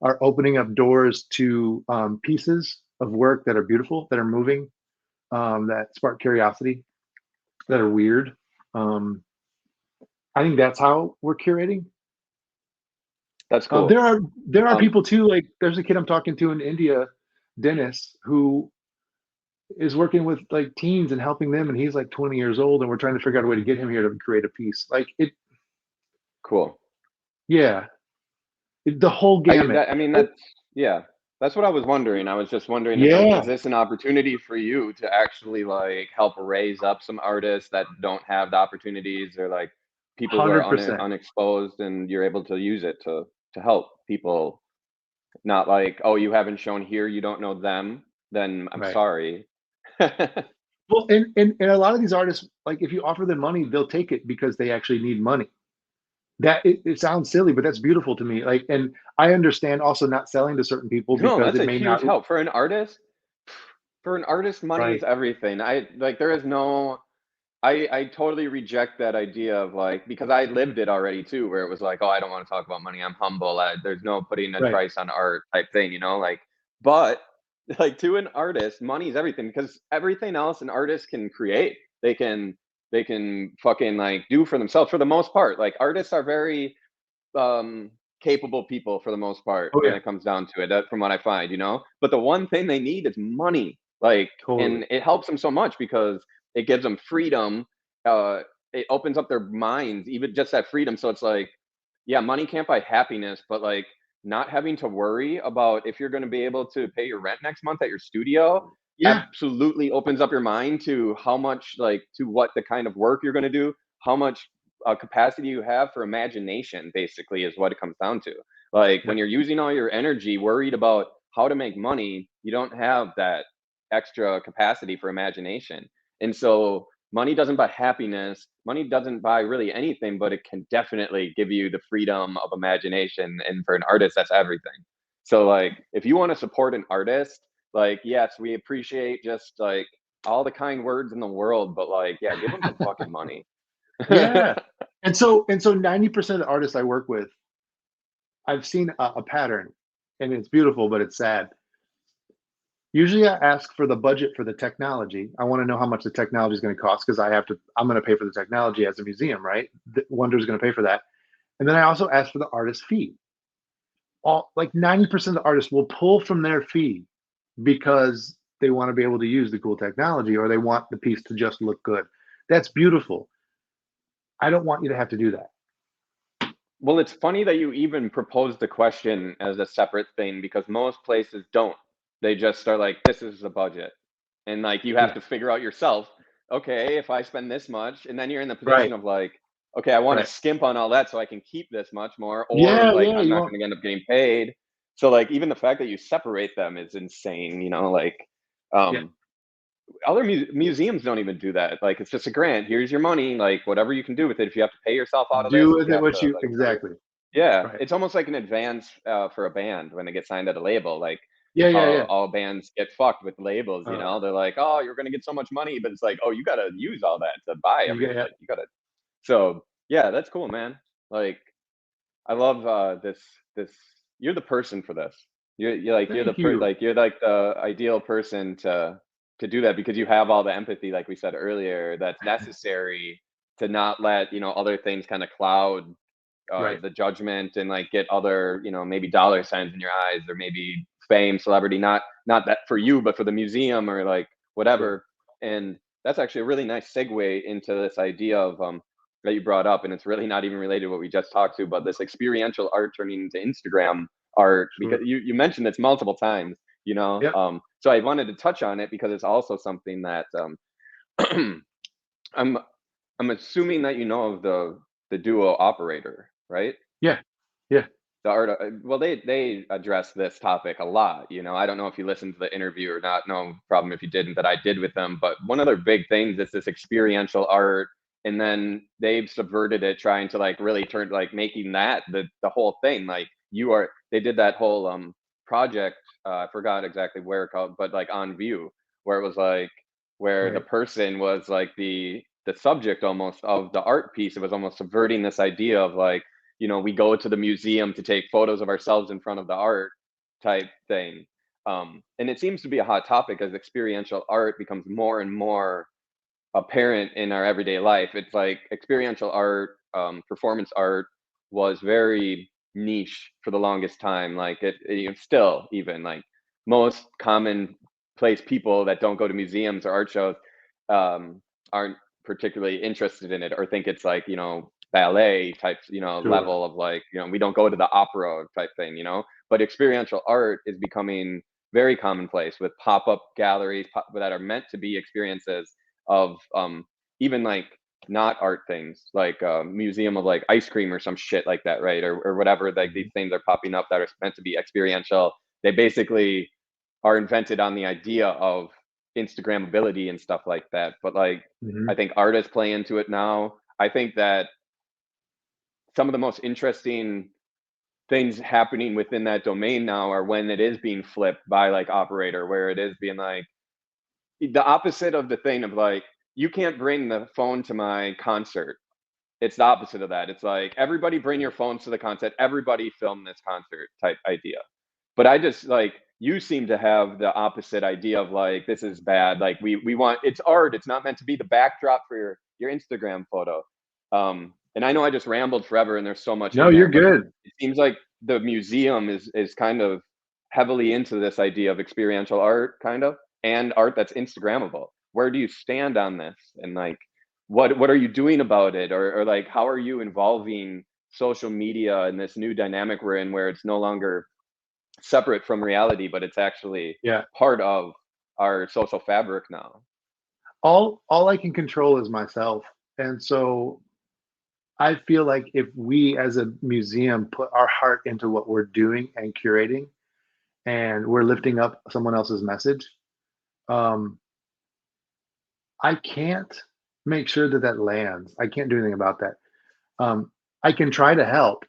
are opening up doors to pieces of work that are beautiful, that are moving, that spark curiosity, that are weird. Um, I think that's how we're curating. That's Uh, cool. there are there are Um, people too. Like there's a kid I'm talking to in India, Dennis, who is working with like teens and helping them, and he's like 20 years old, and we're trying to figure out a way to get him here to create a piece. Like it, cool. yeah, the whole gamut. I mean, that's yeah, that's what I was wondering. I was just wondering if like, is Yeah, this an opportunity for you to actually like help raise up some artists that don't have the opportunities or like people who are 100%. unexposed and you're able to use it to help people, not like, oh, you haven't shown here, you don't know them, then I'm Right. sorry. Well, and a lot of these artists, like if you offer them money, they'll take it because they actually need money. That it sounds silly, but that's beautiful to me. Like, and I understand also not selling to certain people No, because that's it a may not. huge help for an artist. For an artist, money is Right. everything. I like there is no I totally reject that idea of like because I lived it already too, where it was like, oh, I don't want to talk about money. I'm humble. There's no putting a Right. price on art type thing. Like, but like to an artist, money is everything because everything else an artist can create. They can fucking like do for themselves for the most part. Like artists are very capable people for the most part Oh when yeah. it comes down to it, from what I find. But the one thing they need is money, like, Totally. and it helps them so much because it gives them freedom. uh it opens up their minds, even just that freedom. So it's like, yeah, money can't buy happiness, but like not having to worry about if you're going to be able to pay your rent next month at your studio Yeah. absolutely opens up your mind to how much, like, to what the kind of work you're going to do, how much capacity you have for imagination, basically, is what it comes down to. Like Yeah. when you're using all your energy worried about how to make money, you don't have that extra capacity for imagination. And so money doesn't buy happiness, money doesn't buy really anything, but it can definitely give you the freedom of imagination. And for an artist, that's everything. So like if you want to support an artist, like, yes, we appreciate just like all the kind words in the world, but like, yeah, give them some fucking money. Yeah. And so 90% of the artists I work with, I've seen a pattern, and it's beautiful, but it's sad. Usually I ask for the budget for the technology. I want to know how much the technology is going to cost because I'm going to pay for the technology as a museum, right? Wonder is going to pay for that. And then I also ask for the artist fee. All like 90% of the artists will pull from their fee because they want to be able to use the cool technology, or they want the piece to just look good. That's beautiful. I don't want you to have to do that. Well, it's funny that you even proposed the question as a separate thing because most places don't. They just start like, this is the budget. and like you have Yeah. to figure out yourself, okay, if I spend this much, and then you're in the Right. position of like, okay, I want to Right. skimp on all that so I can keep this much more, or Yeah. like Yeah. I'm You not want. going to end up getting paid. So like even the fact that you separate them is insane, you know, like Yeah. um other museums don't even do that. Like it's just a grant. Here's your money. Like whatever you can do with it. If you have to pay yourself out of this, Do if with you it have what to you like whatever. exactly. Yeah, Right. it's almost like an advance for a band when they get signed at a label. Like Yeah. Yeah. how Yeah. all bands get fucked with labels. You Uh, know, they're like, oh, you're gonna get so much money, but it's like, oh, you gotta use all that to buy you everything. get. Yeah. Like you gotta. So yeah, that's cool, man. Like I love this. You're the person for this. You're like Thank you. you're like the ideal person to do that because you have all the empathy, like we said earlier, that's necessary to not let other things kind of cloud Right. the judgment and like get other maybe dollar signs in your eyes or maybe fame, celebrity, not that for you, but for the museum or like Sure. whatever. And that's actually a really nice segue into this idea of that you brought up, and it's really not even related to what we just talked to, but this experiential art turning into Instagram art, because Sure. you mentioned this multiple times, Yep. so I wanted to touch on it because it's also something that I'm I'm assuming that you know of the duo Operator, right? Yeah. Yeah. The art, well, they address this topic a lot. I don't know if you listened to the interview or not. No problem if you didn't, that I did with them. But one of their big things is this experiential art, and then they've subverted it, trying to like really turn like making that the whole thing. Like they did that whole project. I forgot exactly where it called, but like On View, where it was like where the Right. person was like the subject almost of the art piece. It was almost subverting this idea of like we go to the museum to take photos of ourselves in front of the art type thing. And it seems to be a hot topic as experiential art becomes more and more apparent in our everyday life. It's like experiential art, performance art was very niche for the longest time. Like still even like most commonplace people that don't go to museums or art shows aren't particularly interested in it or think it's like ballet type Sure. level of like we don't go to the opera type thing. But experiential art is becoming very commonplace with pop-up galleries that are meant to be experiences of even like not art things like a museum of like ice cream or some shit like that, right? Or whatever, like these Mhm. things are popping up that are meant to be experiential. They basically are invented on the idea of Instagrammability and stuff like that. But like I Mhm. think artists play into it now. I think that some of the most interesting things happening within that domain now are when it is being flipped by like Operator, where it is being like the opposite of the thing of like, you can't bring the phone to my concert. It's the opposite of that. It's like everybody bring your phones to the concert. Everybody film this concert type idea. But I just like you seem to have the opposite idea of like this is bad. Like we want it's art. It's not meant to be the backdrop for your Instagram photo. And I know I just rambled forever and there's so much No, in you're there, but good. it seems like the museum is kind of heavily into this idea of experiential art, kind of, and art that's Instagrammable. Where do you stand on this? And like what are you doing about it? Or like how are you involving social media in this new dynamic we're in where it's no longer separate from reality, but it's actually Yeah. part of our social fabric now. All I can control is myself. And so I feel like if we as a museum put our heart into what we're doing and curating and we're lifting up someone else's message, um, I can't make sure that that lands. I can't do anything about that. Um, I can try to help.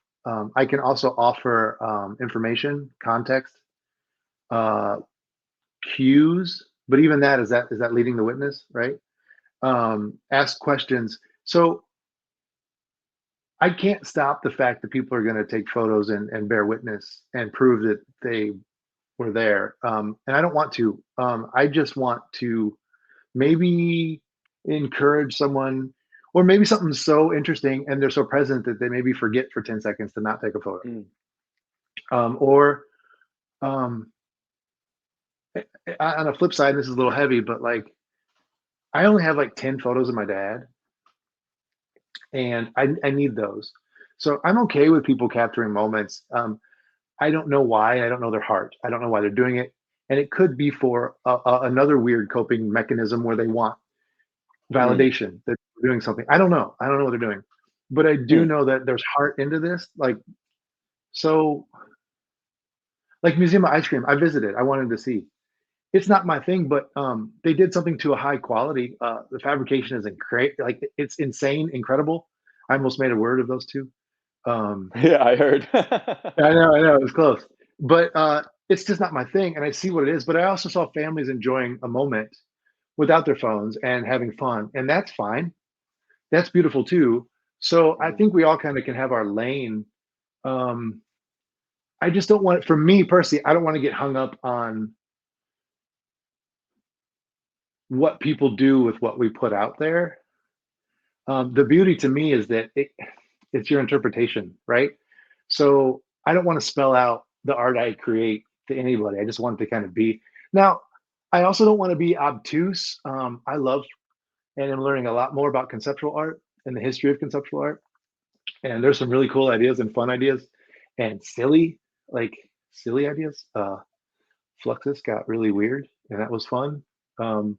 I can also offer information, context, uh, cues. But even that is that leading the witness, right? Ask questions. So I can't stop the fact that people are going to take photos and bear witness and prove that they were there. And I don't want to. I just want to maybe encourage someone, or maybe something so interesting and they're so present that they maybe forget for 10 seconds to not take a photo. Mm, Or um, on a flip side, this is a little heavy, but like I only have like 10 photos of my dad, and I need those. So I'm okay with people capturing moments. I don't know why. I don't know their heart. I don't know why they're doing it. and it could be for another weird coping mechanism where they want Mhm. validation that they're doing something. I don't know what they're doing, but I do Mm. know that there's heart into this. Like, so, like Museum of Ice Cream, I visited. I wanted to see. It's not my thing, but they did something to a high quality. The fabrication is great. Like, it's insane, incredible. I almost made a word of those two. Um, Yeah, I heard. I know, it was close, but it's just not my thing. And I see what it is. But I also saw families enjoying a moment without their phones and having fun, and that's fine. That's beautiful too. So I Mhm. think we all kind of can have our lane. Um, I just don't want, for me personally, I don't want to get hung up on what people do with what we put out there. The beauty to me is that it's your interpretation, right? So I don't want to spell out the art I create to anybody. I just want it to kind of be. Now, I also don't want to be obtuse. I love and I'm learning a lot more about conceptual art and the history of conceptual art. And there's some really cool ideas and fun ideas and like silly ideas. Fluxus got really weird, and that was fun. Um,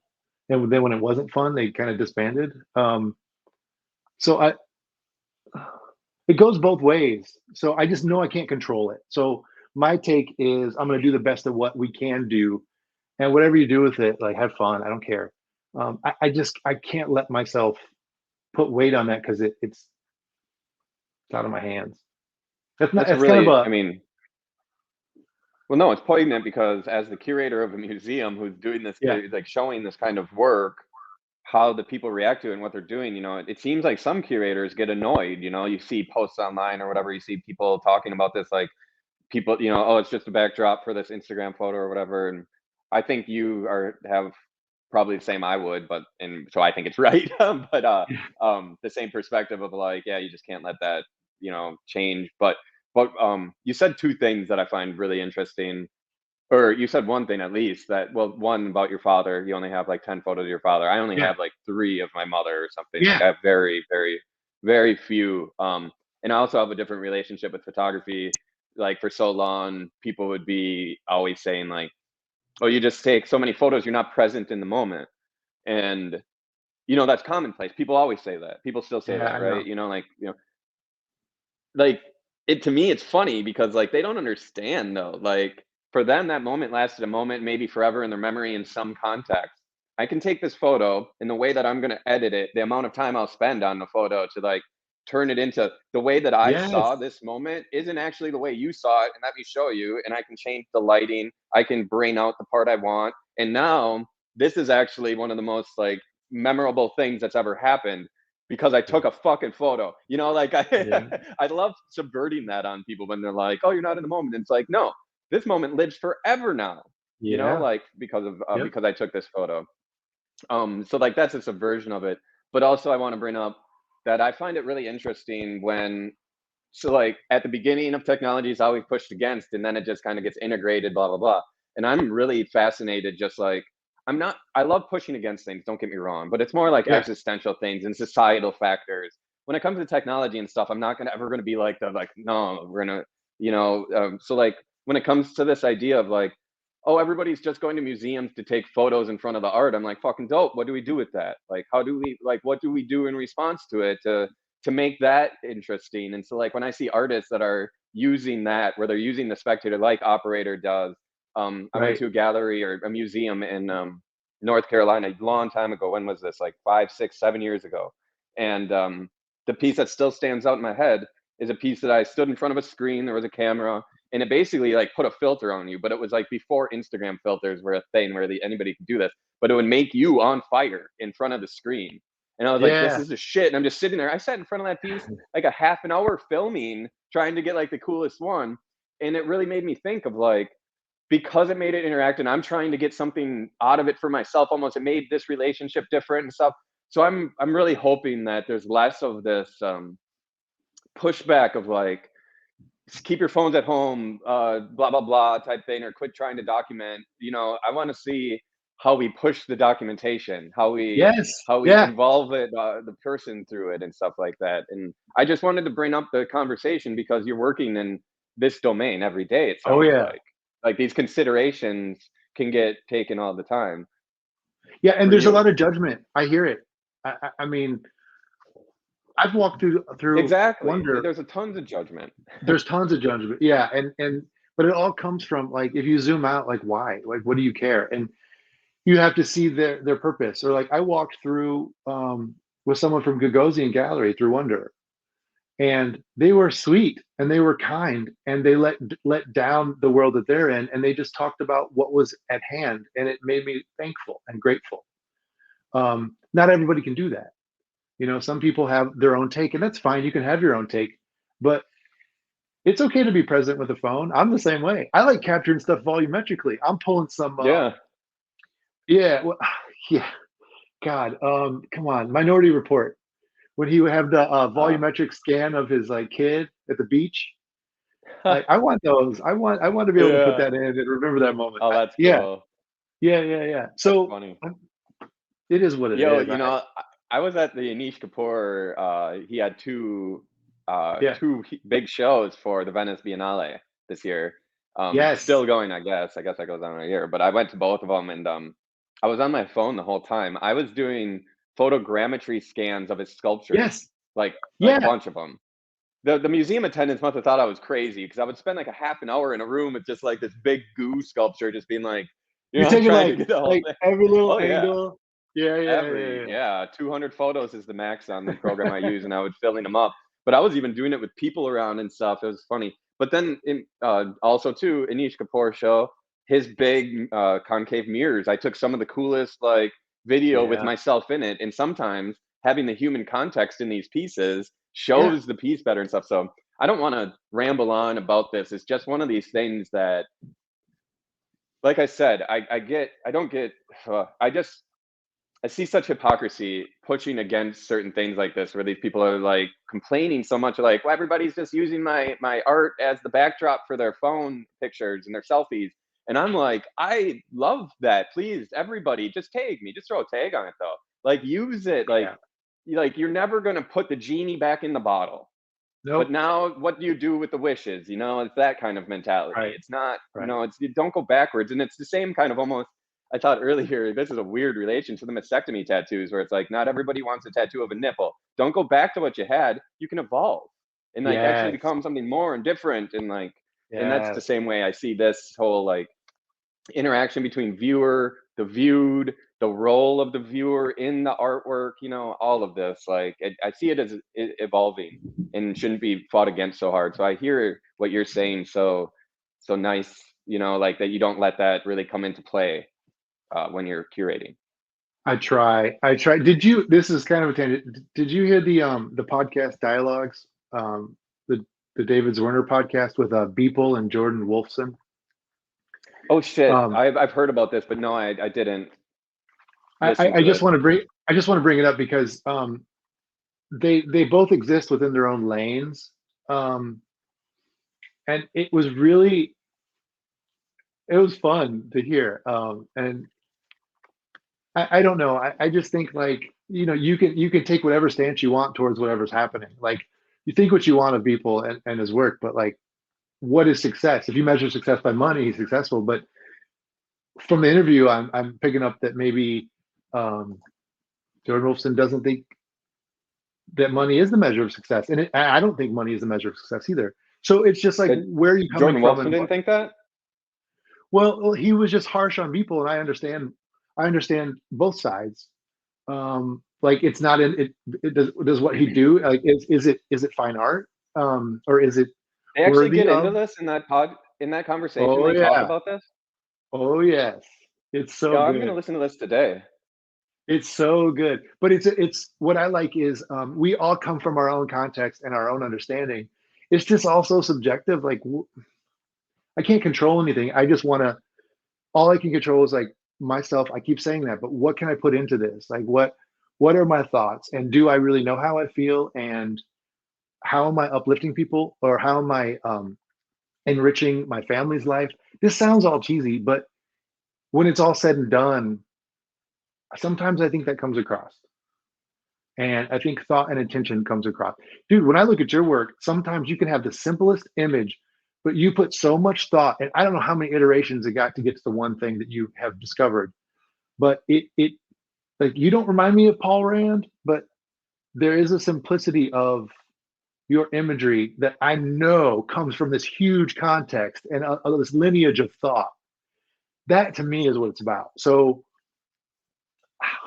and then when it wasn't fun, they kind of disbanded. So it goes both ways. So I just know I can't control it. So my take is I'm going to do the best of what we can do, and whatever you do with it, like have fun. I don't care. I can't let myself put weight on that because it's out of my hands. That's not. That's a It's kind of really, a I mean, well, no, it's poignant because as the curator of a museum who's doing this, yeah, like showing this kind of work, how the people react to it and what they're doing, it seems like some curators get annoyed. You see posts online or whatever, you see people talking about this, like people, oh, it's just a backdrop for this Instagram photo or whatever. And I think you have probably the same I would, but and so I think it's right. But the same perspective of like, yeah, you just can't let that, change. But you said two things that I find really interesting, or you said one thing at least that, well, one about your father, you only have like 10 photos of your father. I only yeah, have like three of my mother or something. Like yeah, I have very, very, very few. And I also have a different relationship with photography. Like for so long, people would be always saying like, oh, you just take so many photos, you're not present in the moment. And that's commonplace. People always say that. People still say yeah. that, I right? know. Like it to me, it's funny because like they don't understand though. Like for them, that moment lasted a moment, maybe forever in their memory in some context. I can take this photo and the way that I'm gonna edit it, the amount of time I'll spend on the photo to like turn it into the way that I Yes. saw this moment isn't actually the way you saw it. And let me show you. And I can change the lighting. I can bring out the part I want. And now this is actually one of the most like memorable things that's ever happened because I Yeah. took a fucking photo. Like Yeah. I love subverting that on people when they're like, "Oh, you're not in the moment." And it's like, no, this moment lives forever now. Yeah. Like because of Yep. because I took this photo. So like that's a subversion of it. But also, I want to bring up that I find it really interesting when so like at the beginning of technology is always pushed against and then it just kind of gets integrated, blah blah blah. And I'm really fascinated, just like I love pushing against things, don't get me wrong, but it's more like Yeah. existential things and societal factors. When it comes to technology and stuff, I'm not gonna ever gonna be like the like, no, we're gonna, so like when it comes to this idea of like, oh, everybody's just going to museums to take photos in front of the art. I'm like, fucking dope. What do we do with that? Like, how do we like what do we do in response to it to make that interesting? And so like when I see artists that are using that, where they're using the spectator like Operator does. I went Right. to a gallery or a museum in North Carolina a long time ago. When was this? Like 5, 6, 7 years ago. And the piece that still stands out in my head is a piece that I stood in front of a screen. There was a camera, and it basically like put a filter on you. But it was like before Instagram filters were a thing where anybody could do this. But it would make you on fire in front of the screen. And I was like, this Yeah. is a shit. And I'm just sitting there. I sat in front of that piece like a half an hour filming, trying to get like the coolest one. And it really made me think of like, because it made it interactive and I'm trying to get something out of it for myself almost, it made this relationship different and stuff. So I'm really hoping that there's less of this pushback of like, keep your phones at home, blah blah blah type thing, or quit trying to document. I want to see how we push the documentation, how we Yes. how we Yeah. involve it, the person through it and stuff like that. And I just wanted to bring up the conversation because you're working in this domain every day, it Oh sounds yeah. like these considerations can get taken all the time. Yeah, and For there's a you. lot of judgment. I hear it. I mean, I've walked through Exactly. Wonder. There's a tons of judgment. There's tons of judgment. Yeah, and but it all comes from, like, if you zoom out, like, why? Like, what do you care? And you have to see their purpose. Or, like, I walked through with someone from Gagosian Gallery through Wonder, and they were sweet and they were kind and they let down the world that they're in, and they just talked about what was at hand, and it made me thankful and grateful. Not everybody can do that. Some people have their own take, and that's fine. You can have your own take, but it's okay to be present with a phone. I'm the same way. I like capturing stuff volumetrically. I'm pulling some Yeah. yeah, well, yeah, God, come on, Minority Report, when he would have the Uh, volumetric scan of his, like, kid at the beach. I want those. I want to be able to put yeah. that in and remember that moment. Oh, that's Yeah, cool. yeah, yeah, yeah. That's So funny. it is what it Yo, is. I was at the Anish Kapoor, he had Yeah, two big shows for the Venice Biennale this year. yes, Still going, I guess. I guess that goes on a year, but I went to both of them, and I was on my phone the whole time. I was doing photogrammetry scans of his sculptures, yes, like a yeah. bunch of them. The museum attendants must have thought I was crazy because I would spend like a half an hour in a room with just like this big goo sculpture, just being like, You're taking, trying to like get the whole like, thing. every little Oh yeah. angle. Yeah, yeah, yeah, yeah. Yeah, 200 photos is the max on the program I use, and I was filling them up. But I was even doing it with people around and stuff. It was funny. But then, also too, Anish Kapoor show, his big concave mirrors. I took some of the coolest like video with Yeah, myself in it, and sometimes having the human context in these pieces yeah. shows the piece better and stuff. So I don't want to ramble on about this. It's just one of these things that, like I said, I don't get, I just I see such hypocrisy pushing against certain things like this, where these people are like complaining so much, like, well, everybody's just using my art as the backdrop for their phone pictures and their selfies. And I'm like, I love that. Please, everybody, just tag me. Just throw a tag on it though. Like, use it. Yeah. Like you're never gonna put the genie back in the bottle. But Nope. now, what do you do with the wishes? It's that kind of mentality. Right, It's not, right. it's you don't go backwards, and it's the same kind of almost. I thought earlier this is a weird relation to the mastectomy tattoos, where it's like not everybody wants a tattoo of a nipple. Don't go back to what you had. You can evolve and like actually Yes, become something more and different, and that's the yes. same way I see this whole like interaction between viewer, the viewed, the role of the viewer in the artwork, all of this. Like, I see it as evolving and shouldn't be fought against so hard. So I hear what you're saying. So nice, like that you don't let that really come into play when you're curating. I try. This is kind of a tangent. Did you hear the podcast Dialogues? The David Zwirner podcast with Beeple and Jordan Wolfson? Oh shit, Um, I've heard about this, but no, I didn't I, listen I to just it. want to bring it up because they both exist within their own lanes. Um, and it was fun to hear. And I don't know. I just think, like, you can take whatever stance you want towards whatever's happening. Like, you think what you want of people and his work, but, like, what is success? If you measure success by money, he's successful. But from the interview, I'm picking up that maybe um, Jordan Wolfson doesn't think that money is the measure of success, and I don't think money is the measure of success either. So it's just like, But where are you coming Jordan from, Wolfson and didn't what? think that. Well, he was just harsh on people, and I understand. I understand both sides. Like, it's not in it. Does what he do, like, is it fine art, or is it They actually worthy get into of? this in that conversation. Oh They talk yeah, about this. oh yes, it's so Yeah, I'm gonna good. listen to this today. It's so good. But it's what I like is, we all come from our own context and our own understanding. It's just also subjective. Like, I can't control anything. I just want to. All I can control is, like, myself. I keep saying that, but what can I put into this? Like, what are my thoughts, and do I really know how I feel, and how am I uplifting people, or how am I enriching my family's life? This sounds all cheesy, but when it's all said and done, sometimes I think that comes across. And I think thought and intention comes across. Dude, when I look at your work, sometimes you can have the simplest image, but you put so much thought, and I don't know how many iterations it got to get to the one thing that you have discovered, but it like, you don't remind me of Paul Rand, but there is a simplicity of your imagery that I know comes from this huge context and this lineage of thought. That to me is what it's about. So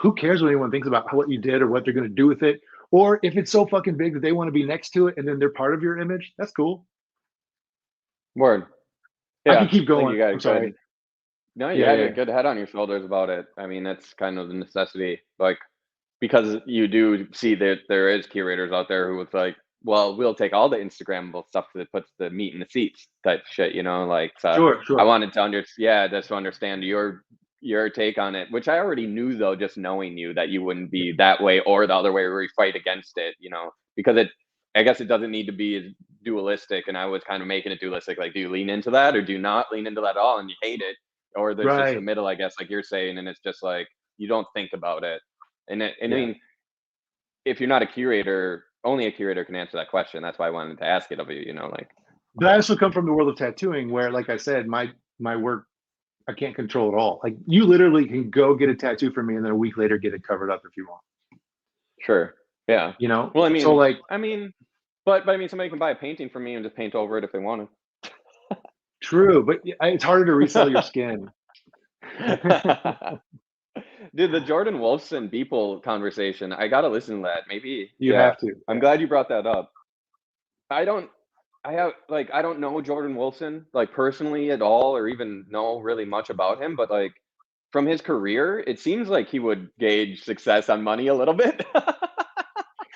who cares what anyone thinks about what you did or what they're going to do with it? Or if it's so fucking big that they want to be next to it and then they're part of your image, that's cool. Word. I Yeah, can keep I think going. you got I'm it sorry. good. No, you Yeah, had yeah. a good head on your shoulders about it. I mean, that's kind of the necessity, like, because you do see that there is curators out there who was like, well, we'll take all the Instagrammable stuff that puts the meat in the seats type shit, like, so Sure, I sure. wanted to just to understand your take on it, which I already knew though, just knowing you, that you wouldn't be that way or the other way where you fight against it, because I guess it doesn't need to be as dualistic, and I was kind of making it dualistic. Like, do you lean into that or do you not lean into that at all and you hate it? Or there's just the Right. middle, I guess, like you're saying, and it's just like you don't think about it. And I Yeah. mean, if you're not a curator, only a curator can answer that question. That's why I wanted to ask it of you, like, But I also come from the world of tattooing where, like I said, my work I can't control at all. Like, you literally can go get a tattoo from me and then a week later get it covered up if you want. sure. Yeah. You know? Well, So like, I mean, but I mean, somebody can buy a painting from me and just paint over it if they want true, but it's harder to resell your skin. to. Dude, the Jordan Wolfson Beeple conversation, I gotta listen to that. Maybe, You yeah. have to. I'm Yeah. glad you brought that up. I don't, I don't know Jordan Wolfson, like, personally at all, or even know really much about him, but like, from his career, it seems like he would gauge success on money a little bit.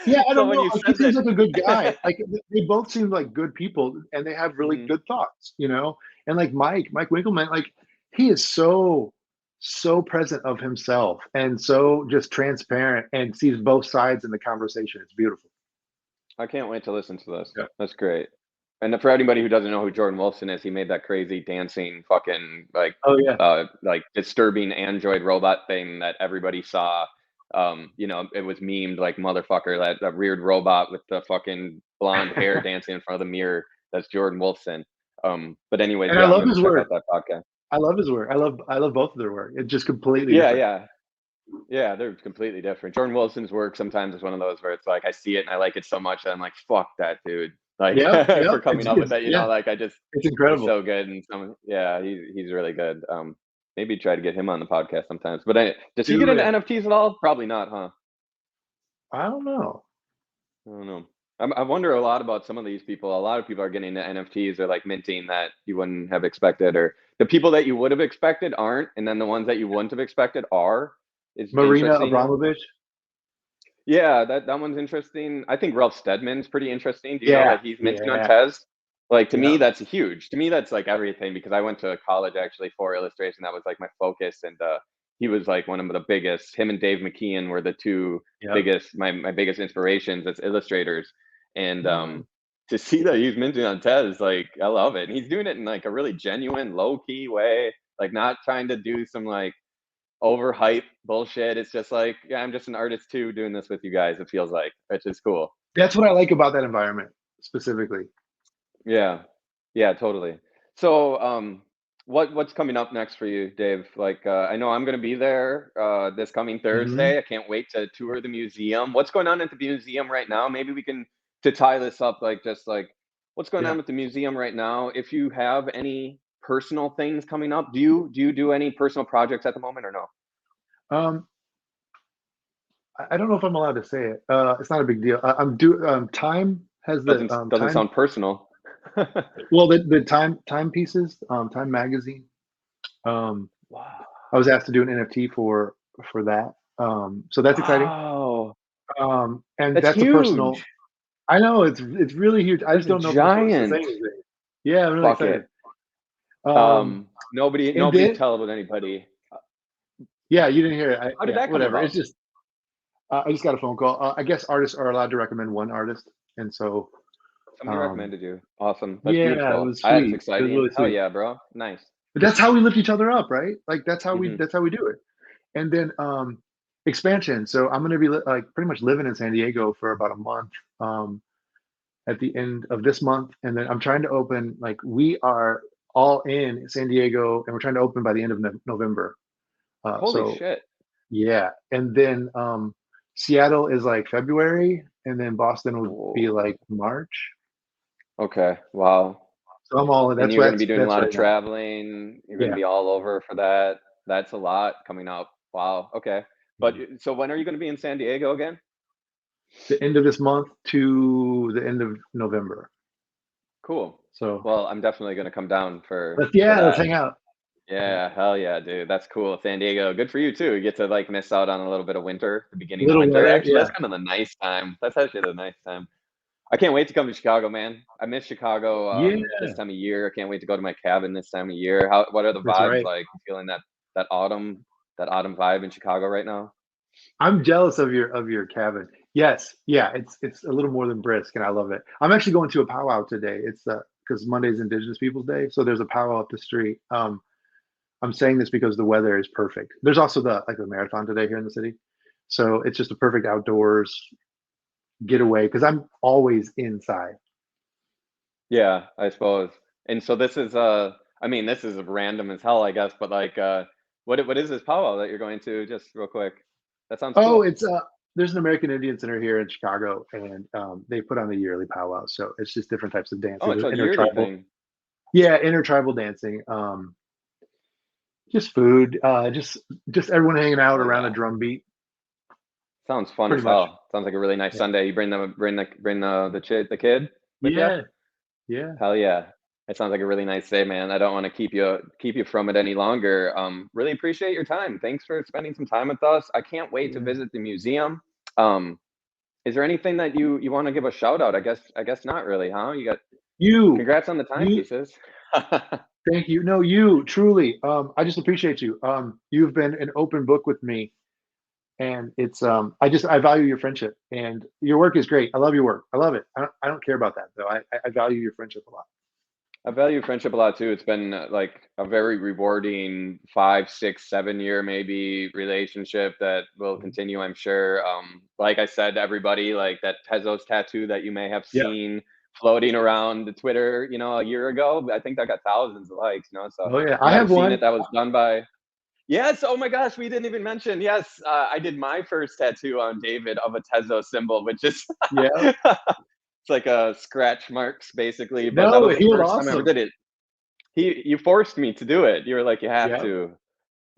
Yeah, I So don't when know. you Like, he said seems that, like a good guy. Like, they both seem like good people, and they have really Mhm. good thoughts. And like Mike Winkleman, like, he is so present of himself and so just transparent and sees both sides in the conversation. It's beautiful. I can't wait to listen to this. Yeah. That's great. And for anybody who doesn't know who Jordan Wolfson is, he made that crazy dancing fucking Oh yeah. like disturbing android robot thing that everybody saw. It was memed like motherfucker, that weird robot with the fucking blonde hair dancing in front of the mirror. That's Jordan Wolfson. But anyways, And I yeah, I'm love gonna his check out work. that podcast. I love his work. I love both of their work. It's just completely Yeah, different. yeah. Yeah, they're completely different. Jordan Wilson's work sometimes is one of those where it's like I see it and I like it so much that I'm like, fuck that dude. Like, Yeah, yeah. for coming up with that, Yeah, like, I just it's he's incredible. so good, and yeah, he's really good. Maybe try to get him on the podcast sometimes. But does he get Do into it. NFTs at all? Probably not, huh? I don't know. I don't know. I wonder a lot about some of these people. A lot of people are getting into NFTs or like minting that you wouldn't have expected, or the people that you would have expected aren't, and then the ones that you wouldn't have expected are. Is Marina interesting. Abramovich. Yeah, that one's interesting. I think Ralph Steadman's pretty interesting. Do you know Yeah, that he's minting on yeah, Tez? Like, to yeah. me, that's huge. To me, that's like everything, because I went to college actually for illustration. That was like my focus, and he was like one of the biggest. Him and Dave McKeon were the two Yep. biggest, my biggest inspirations as illustrators. And Mhm. to see that he's minting on Tez, like, I love it. And he's doing it in like a really genuine, low key way, like not trying to do some like overhype bullshit. It's just like, yeah, I'm just an artist too, doing this with you guys. It feels like, which is cool. That's what I like about that environment specifically. Yeah, yeah, totally. So, what's coming up next for you, Dave? Like, I know I'm gonna be there this coming Mhm. Thursday. I can't wait to tour the museum. What's going on at the museum right now? Maybe we can to tie this up, like, just like what's going Yeah. on with the museum right now. If you have any personal things coming up, do you do any personal projects at the moment or no? Um, I don't know if I'm allowed to say it. It's not a big deal. I'm do Time has the Doesn't time. sound personal. Well, the timepieces, Time magazine. Um, Wow. I was asked to do an NFT for that. So that's exciting. Wow. And That's that's a personal. huge. I know it's really huge. I That's just don't know if I'm supposed to say giant. anything. Yeah, I'm really Fuck excited. it. Um, and Nobody then tell anybody. yeah, you didn't hear it. How did Yeah, that come whatever. It's about? just I just got a phone call. I guess artists are allowed to recommend one artist, and so Somebody um, recommended you. Awesome. That's yeah, it beautiful. was That's sweet. It was exciting. really Hell sweet. yeah, bro. Nice. But that's how we lift each other up, right? Like Hmm. that's how we do it. And then expansion. So I'm gonna be like pretty much living in San Diego for about a month. Um, at the end of this month, and then I'm trying to open, like, we are all in San Diego, and we're trying to open by the end of November. Holy So shit. yeah, and then Seattle is like February, and then Boston would be Whoa. like March. Okay. Wow. So I'm all in. And That's you're going to be doing a that's lot of right now. traveling. You're going to Yeah. be all over for that. That's a lot coming up. Wow. Okay. But Yeah. so when are you going to be in San Diego again? The end of this month to the end of November. Cool. So Well, I'm definitely going to come down for let's that. hang out. Yeah. Yeah, hell yeah, dude. That's cool. San Diego, good for you too. You get to like miss out on a little bit of winter, the beginning of Little winter. weather. Actually, Yeah. that's kind of the nice time. That's actually the nice time. I can't wait to come to Chicago, man. I miss Chicago Yeah. this time of year. I can't wait to go to my cabin this time of year. What are the That's vibes right. like? You feeling that autumn that autumn vibe in Chicago right now? I'm jealous of your cabin. Yes. Yeah. It's a little more than brisk, and I love it. I'm actually going to a powwow today. It's because Monday's Indigenous Peoples Day, so there's a powwow up the street. I'm saying this because the weather is perfect. There's also the marathon today here in the city, so it's just a perfect outdoors getaway because I'm always inside. Yeah, I suppose. And so this is I mean, this is random as hell, I guess, but like what is this powwow that you're going to just real quick? That sounds Oh, cool. it's there's an American Indian Center here in Chicago, and they put on the yearly powwow. So it's just different types of Oh, dancing. it's There's a yearly intertribal, thing. yeah, intertribal dancing. Just food, just everyone hanging out Hell around a yeah. drum beat, Sounds fun pretty as much. hell. Sounds like a really nice Yeah, Sunday. You bring the kid with you? yeah, yeah. Hell yeah. It sounds like a really nice day, man. I don't want to keep you from it any longer. Really appreciate your time. Thanks for spending some time with us. I can't wait to Yeah. visit the museum. Um, is there anything that you want to give a shout out? I guess not really, huh? You got You, congrats on the you. timepieces. Thank you. No, you truly. I just appreciate you. You've been an open book with me, and it's I value your friendship, and your work is great. I love your work. I love it. I don't care about that though. I value your friendship a lot. I value friendship a lot too. It's been like a very rewarding 5, 6, 7 year maybe relationship that will Mhm. continue, I'm sure. Like I said to everybody, like that Tezos tattoo that you may have Yeah. seen floating around the Twitter, a year ago. I think that got thousands of likes, so Oh yeah. you I might have have seen it. one. That was done by Yes. Oh my gosh, we didn't even mention. Yes, I did my first tattoo on David of a Tezo symbol, which is Yeah. it's like a scratch marks basically, but that No, was it the healed first time I ever awesome. did it. You forced me to do it. You were like, "You have Yeah. to."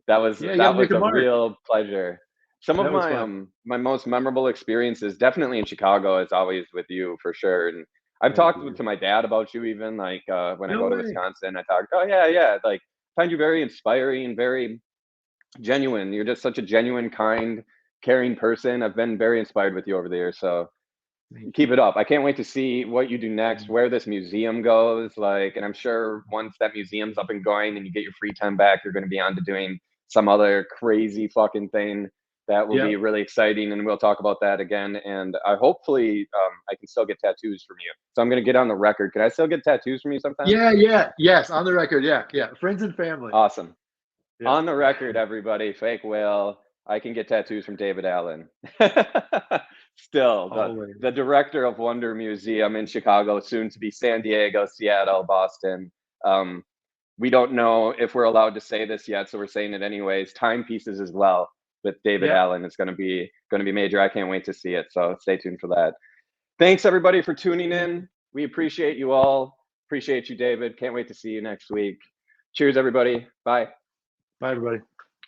That was Yeah. You got to that make was a a mark. real pleasure. Some of That was my fun. my most memorable experiences, definitely in Chicago, is always with you for sure. And I've Thank talked you. to my dad about you even like when I No go to way. Wisconsin. I talk, oh yeah, yeah, like find you very inspiring, very genuine. You're just such a genuine, kind, caring person. I've been very inspired with you over the years. So Thank keep you. it up. I can't wait to see what you do next, Mm. where this museum goes. Like, and I'm sure once that museum's up and going and you get your free time back, you're going to be on to doing some other crazy fucking thing that will be Yep. really exciting. And we'll talk about that again. And I hopefully I can still get tattoos from you. So I'm going to get on the record. Can I still get tattoos from you sometime? Yeah. Yeah. Yes. On the record. Yeah. Yeah. Friends and family. Awesome. Yeah. On the record, everybody, fake whale. I can get tattoos from David Allen. Still, Always. the director of Wonder Museum in Chicago, soon to be San Diego, Seattle, Boston. Um, we don't know if we're allowed to say this yet, so we're saying it anyways. Timepieces as well with David Yeah. Allen is going to be major. I can't wait to see it. So stay tuned for that. Thanks everybody for tuning Thank in. you. We appreciate you all. Appreciate you, David. Can't wait to see you next week. Cheers, everybody. Bye. Bye, everybody.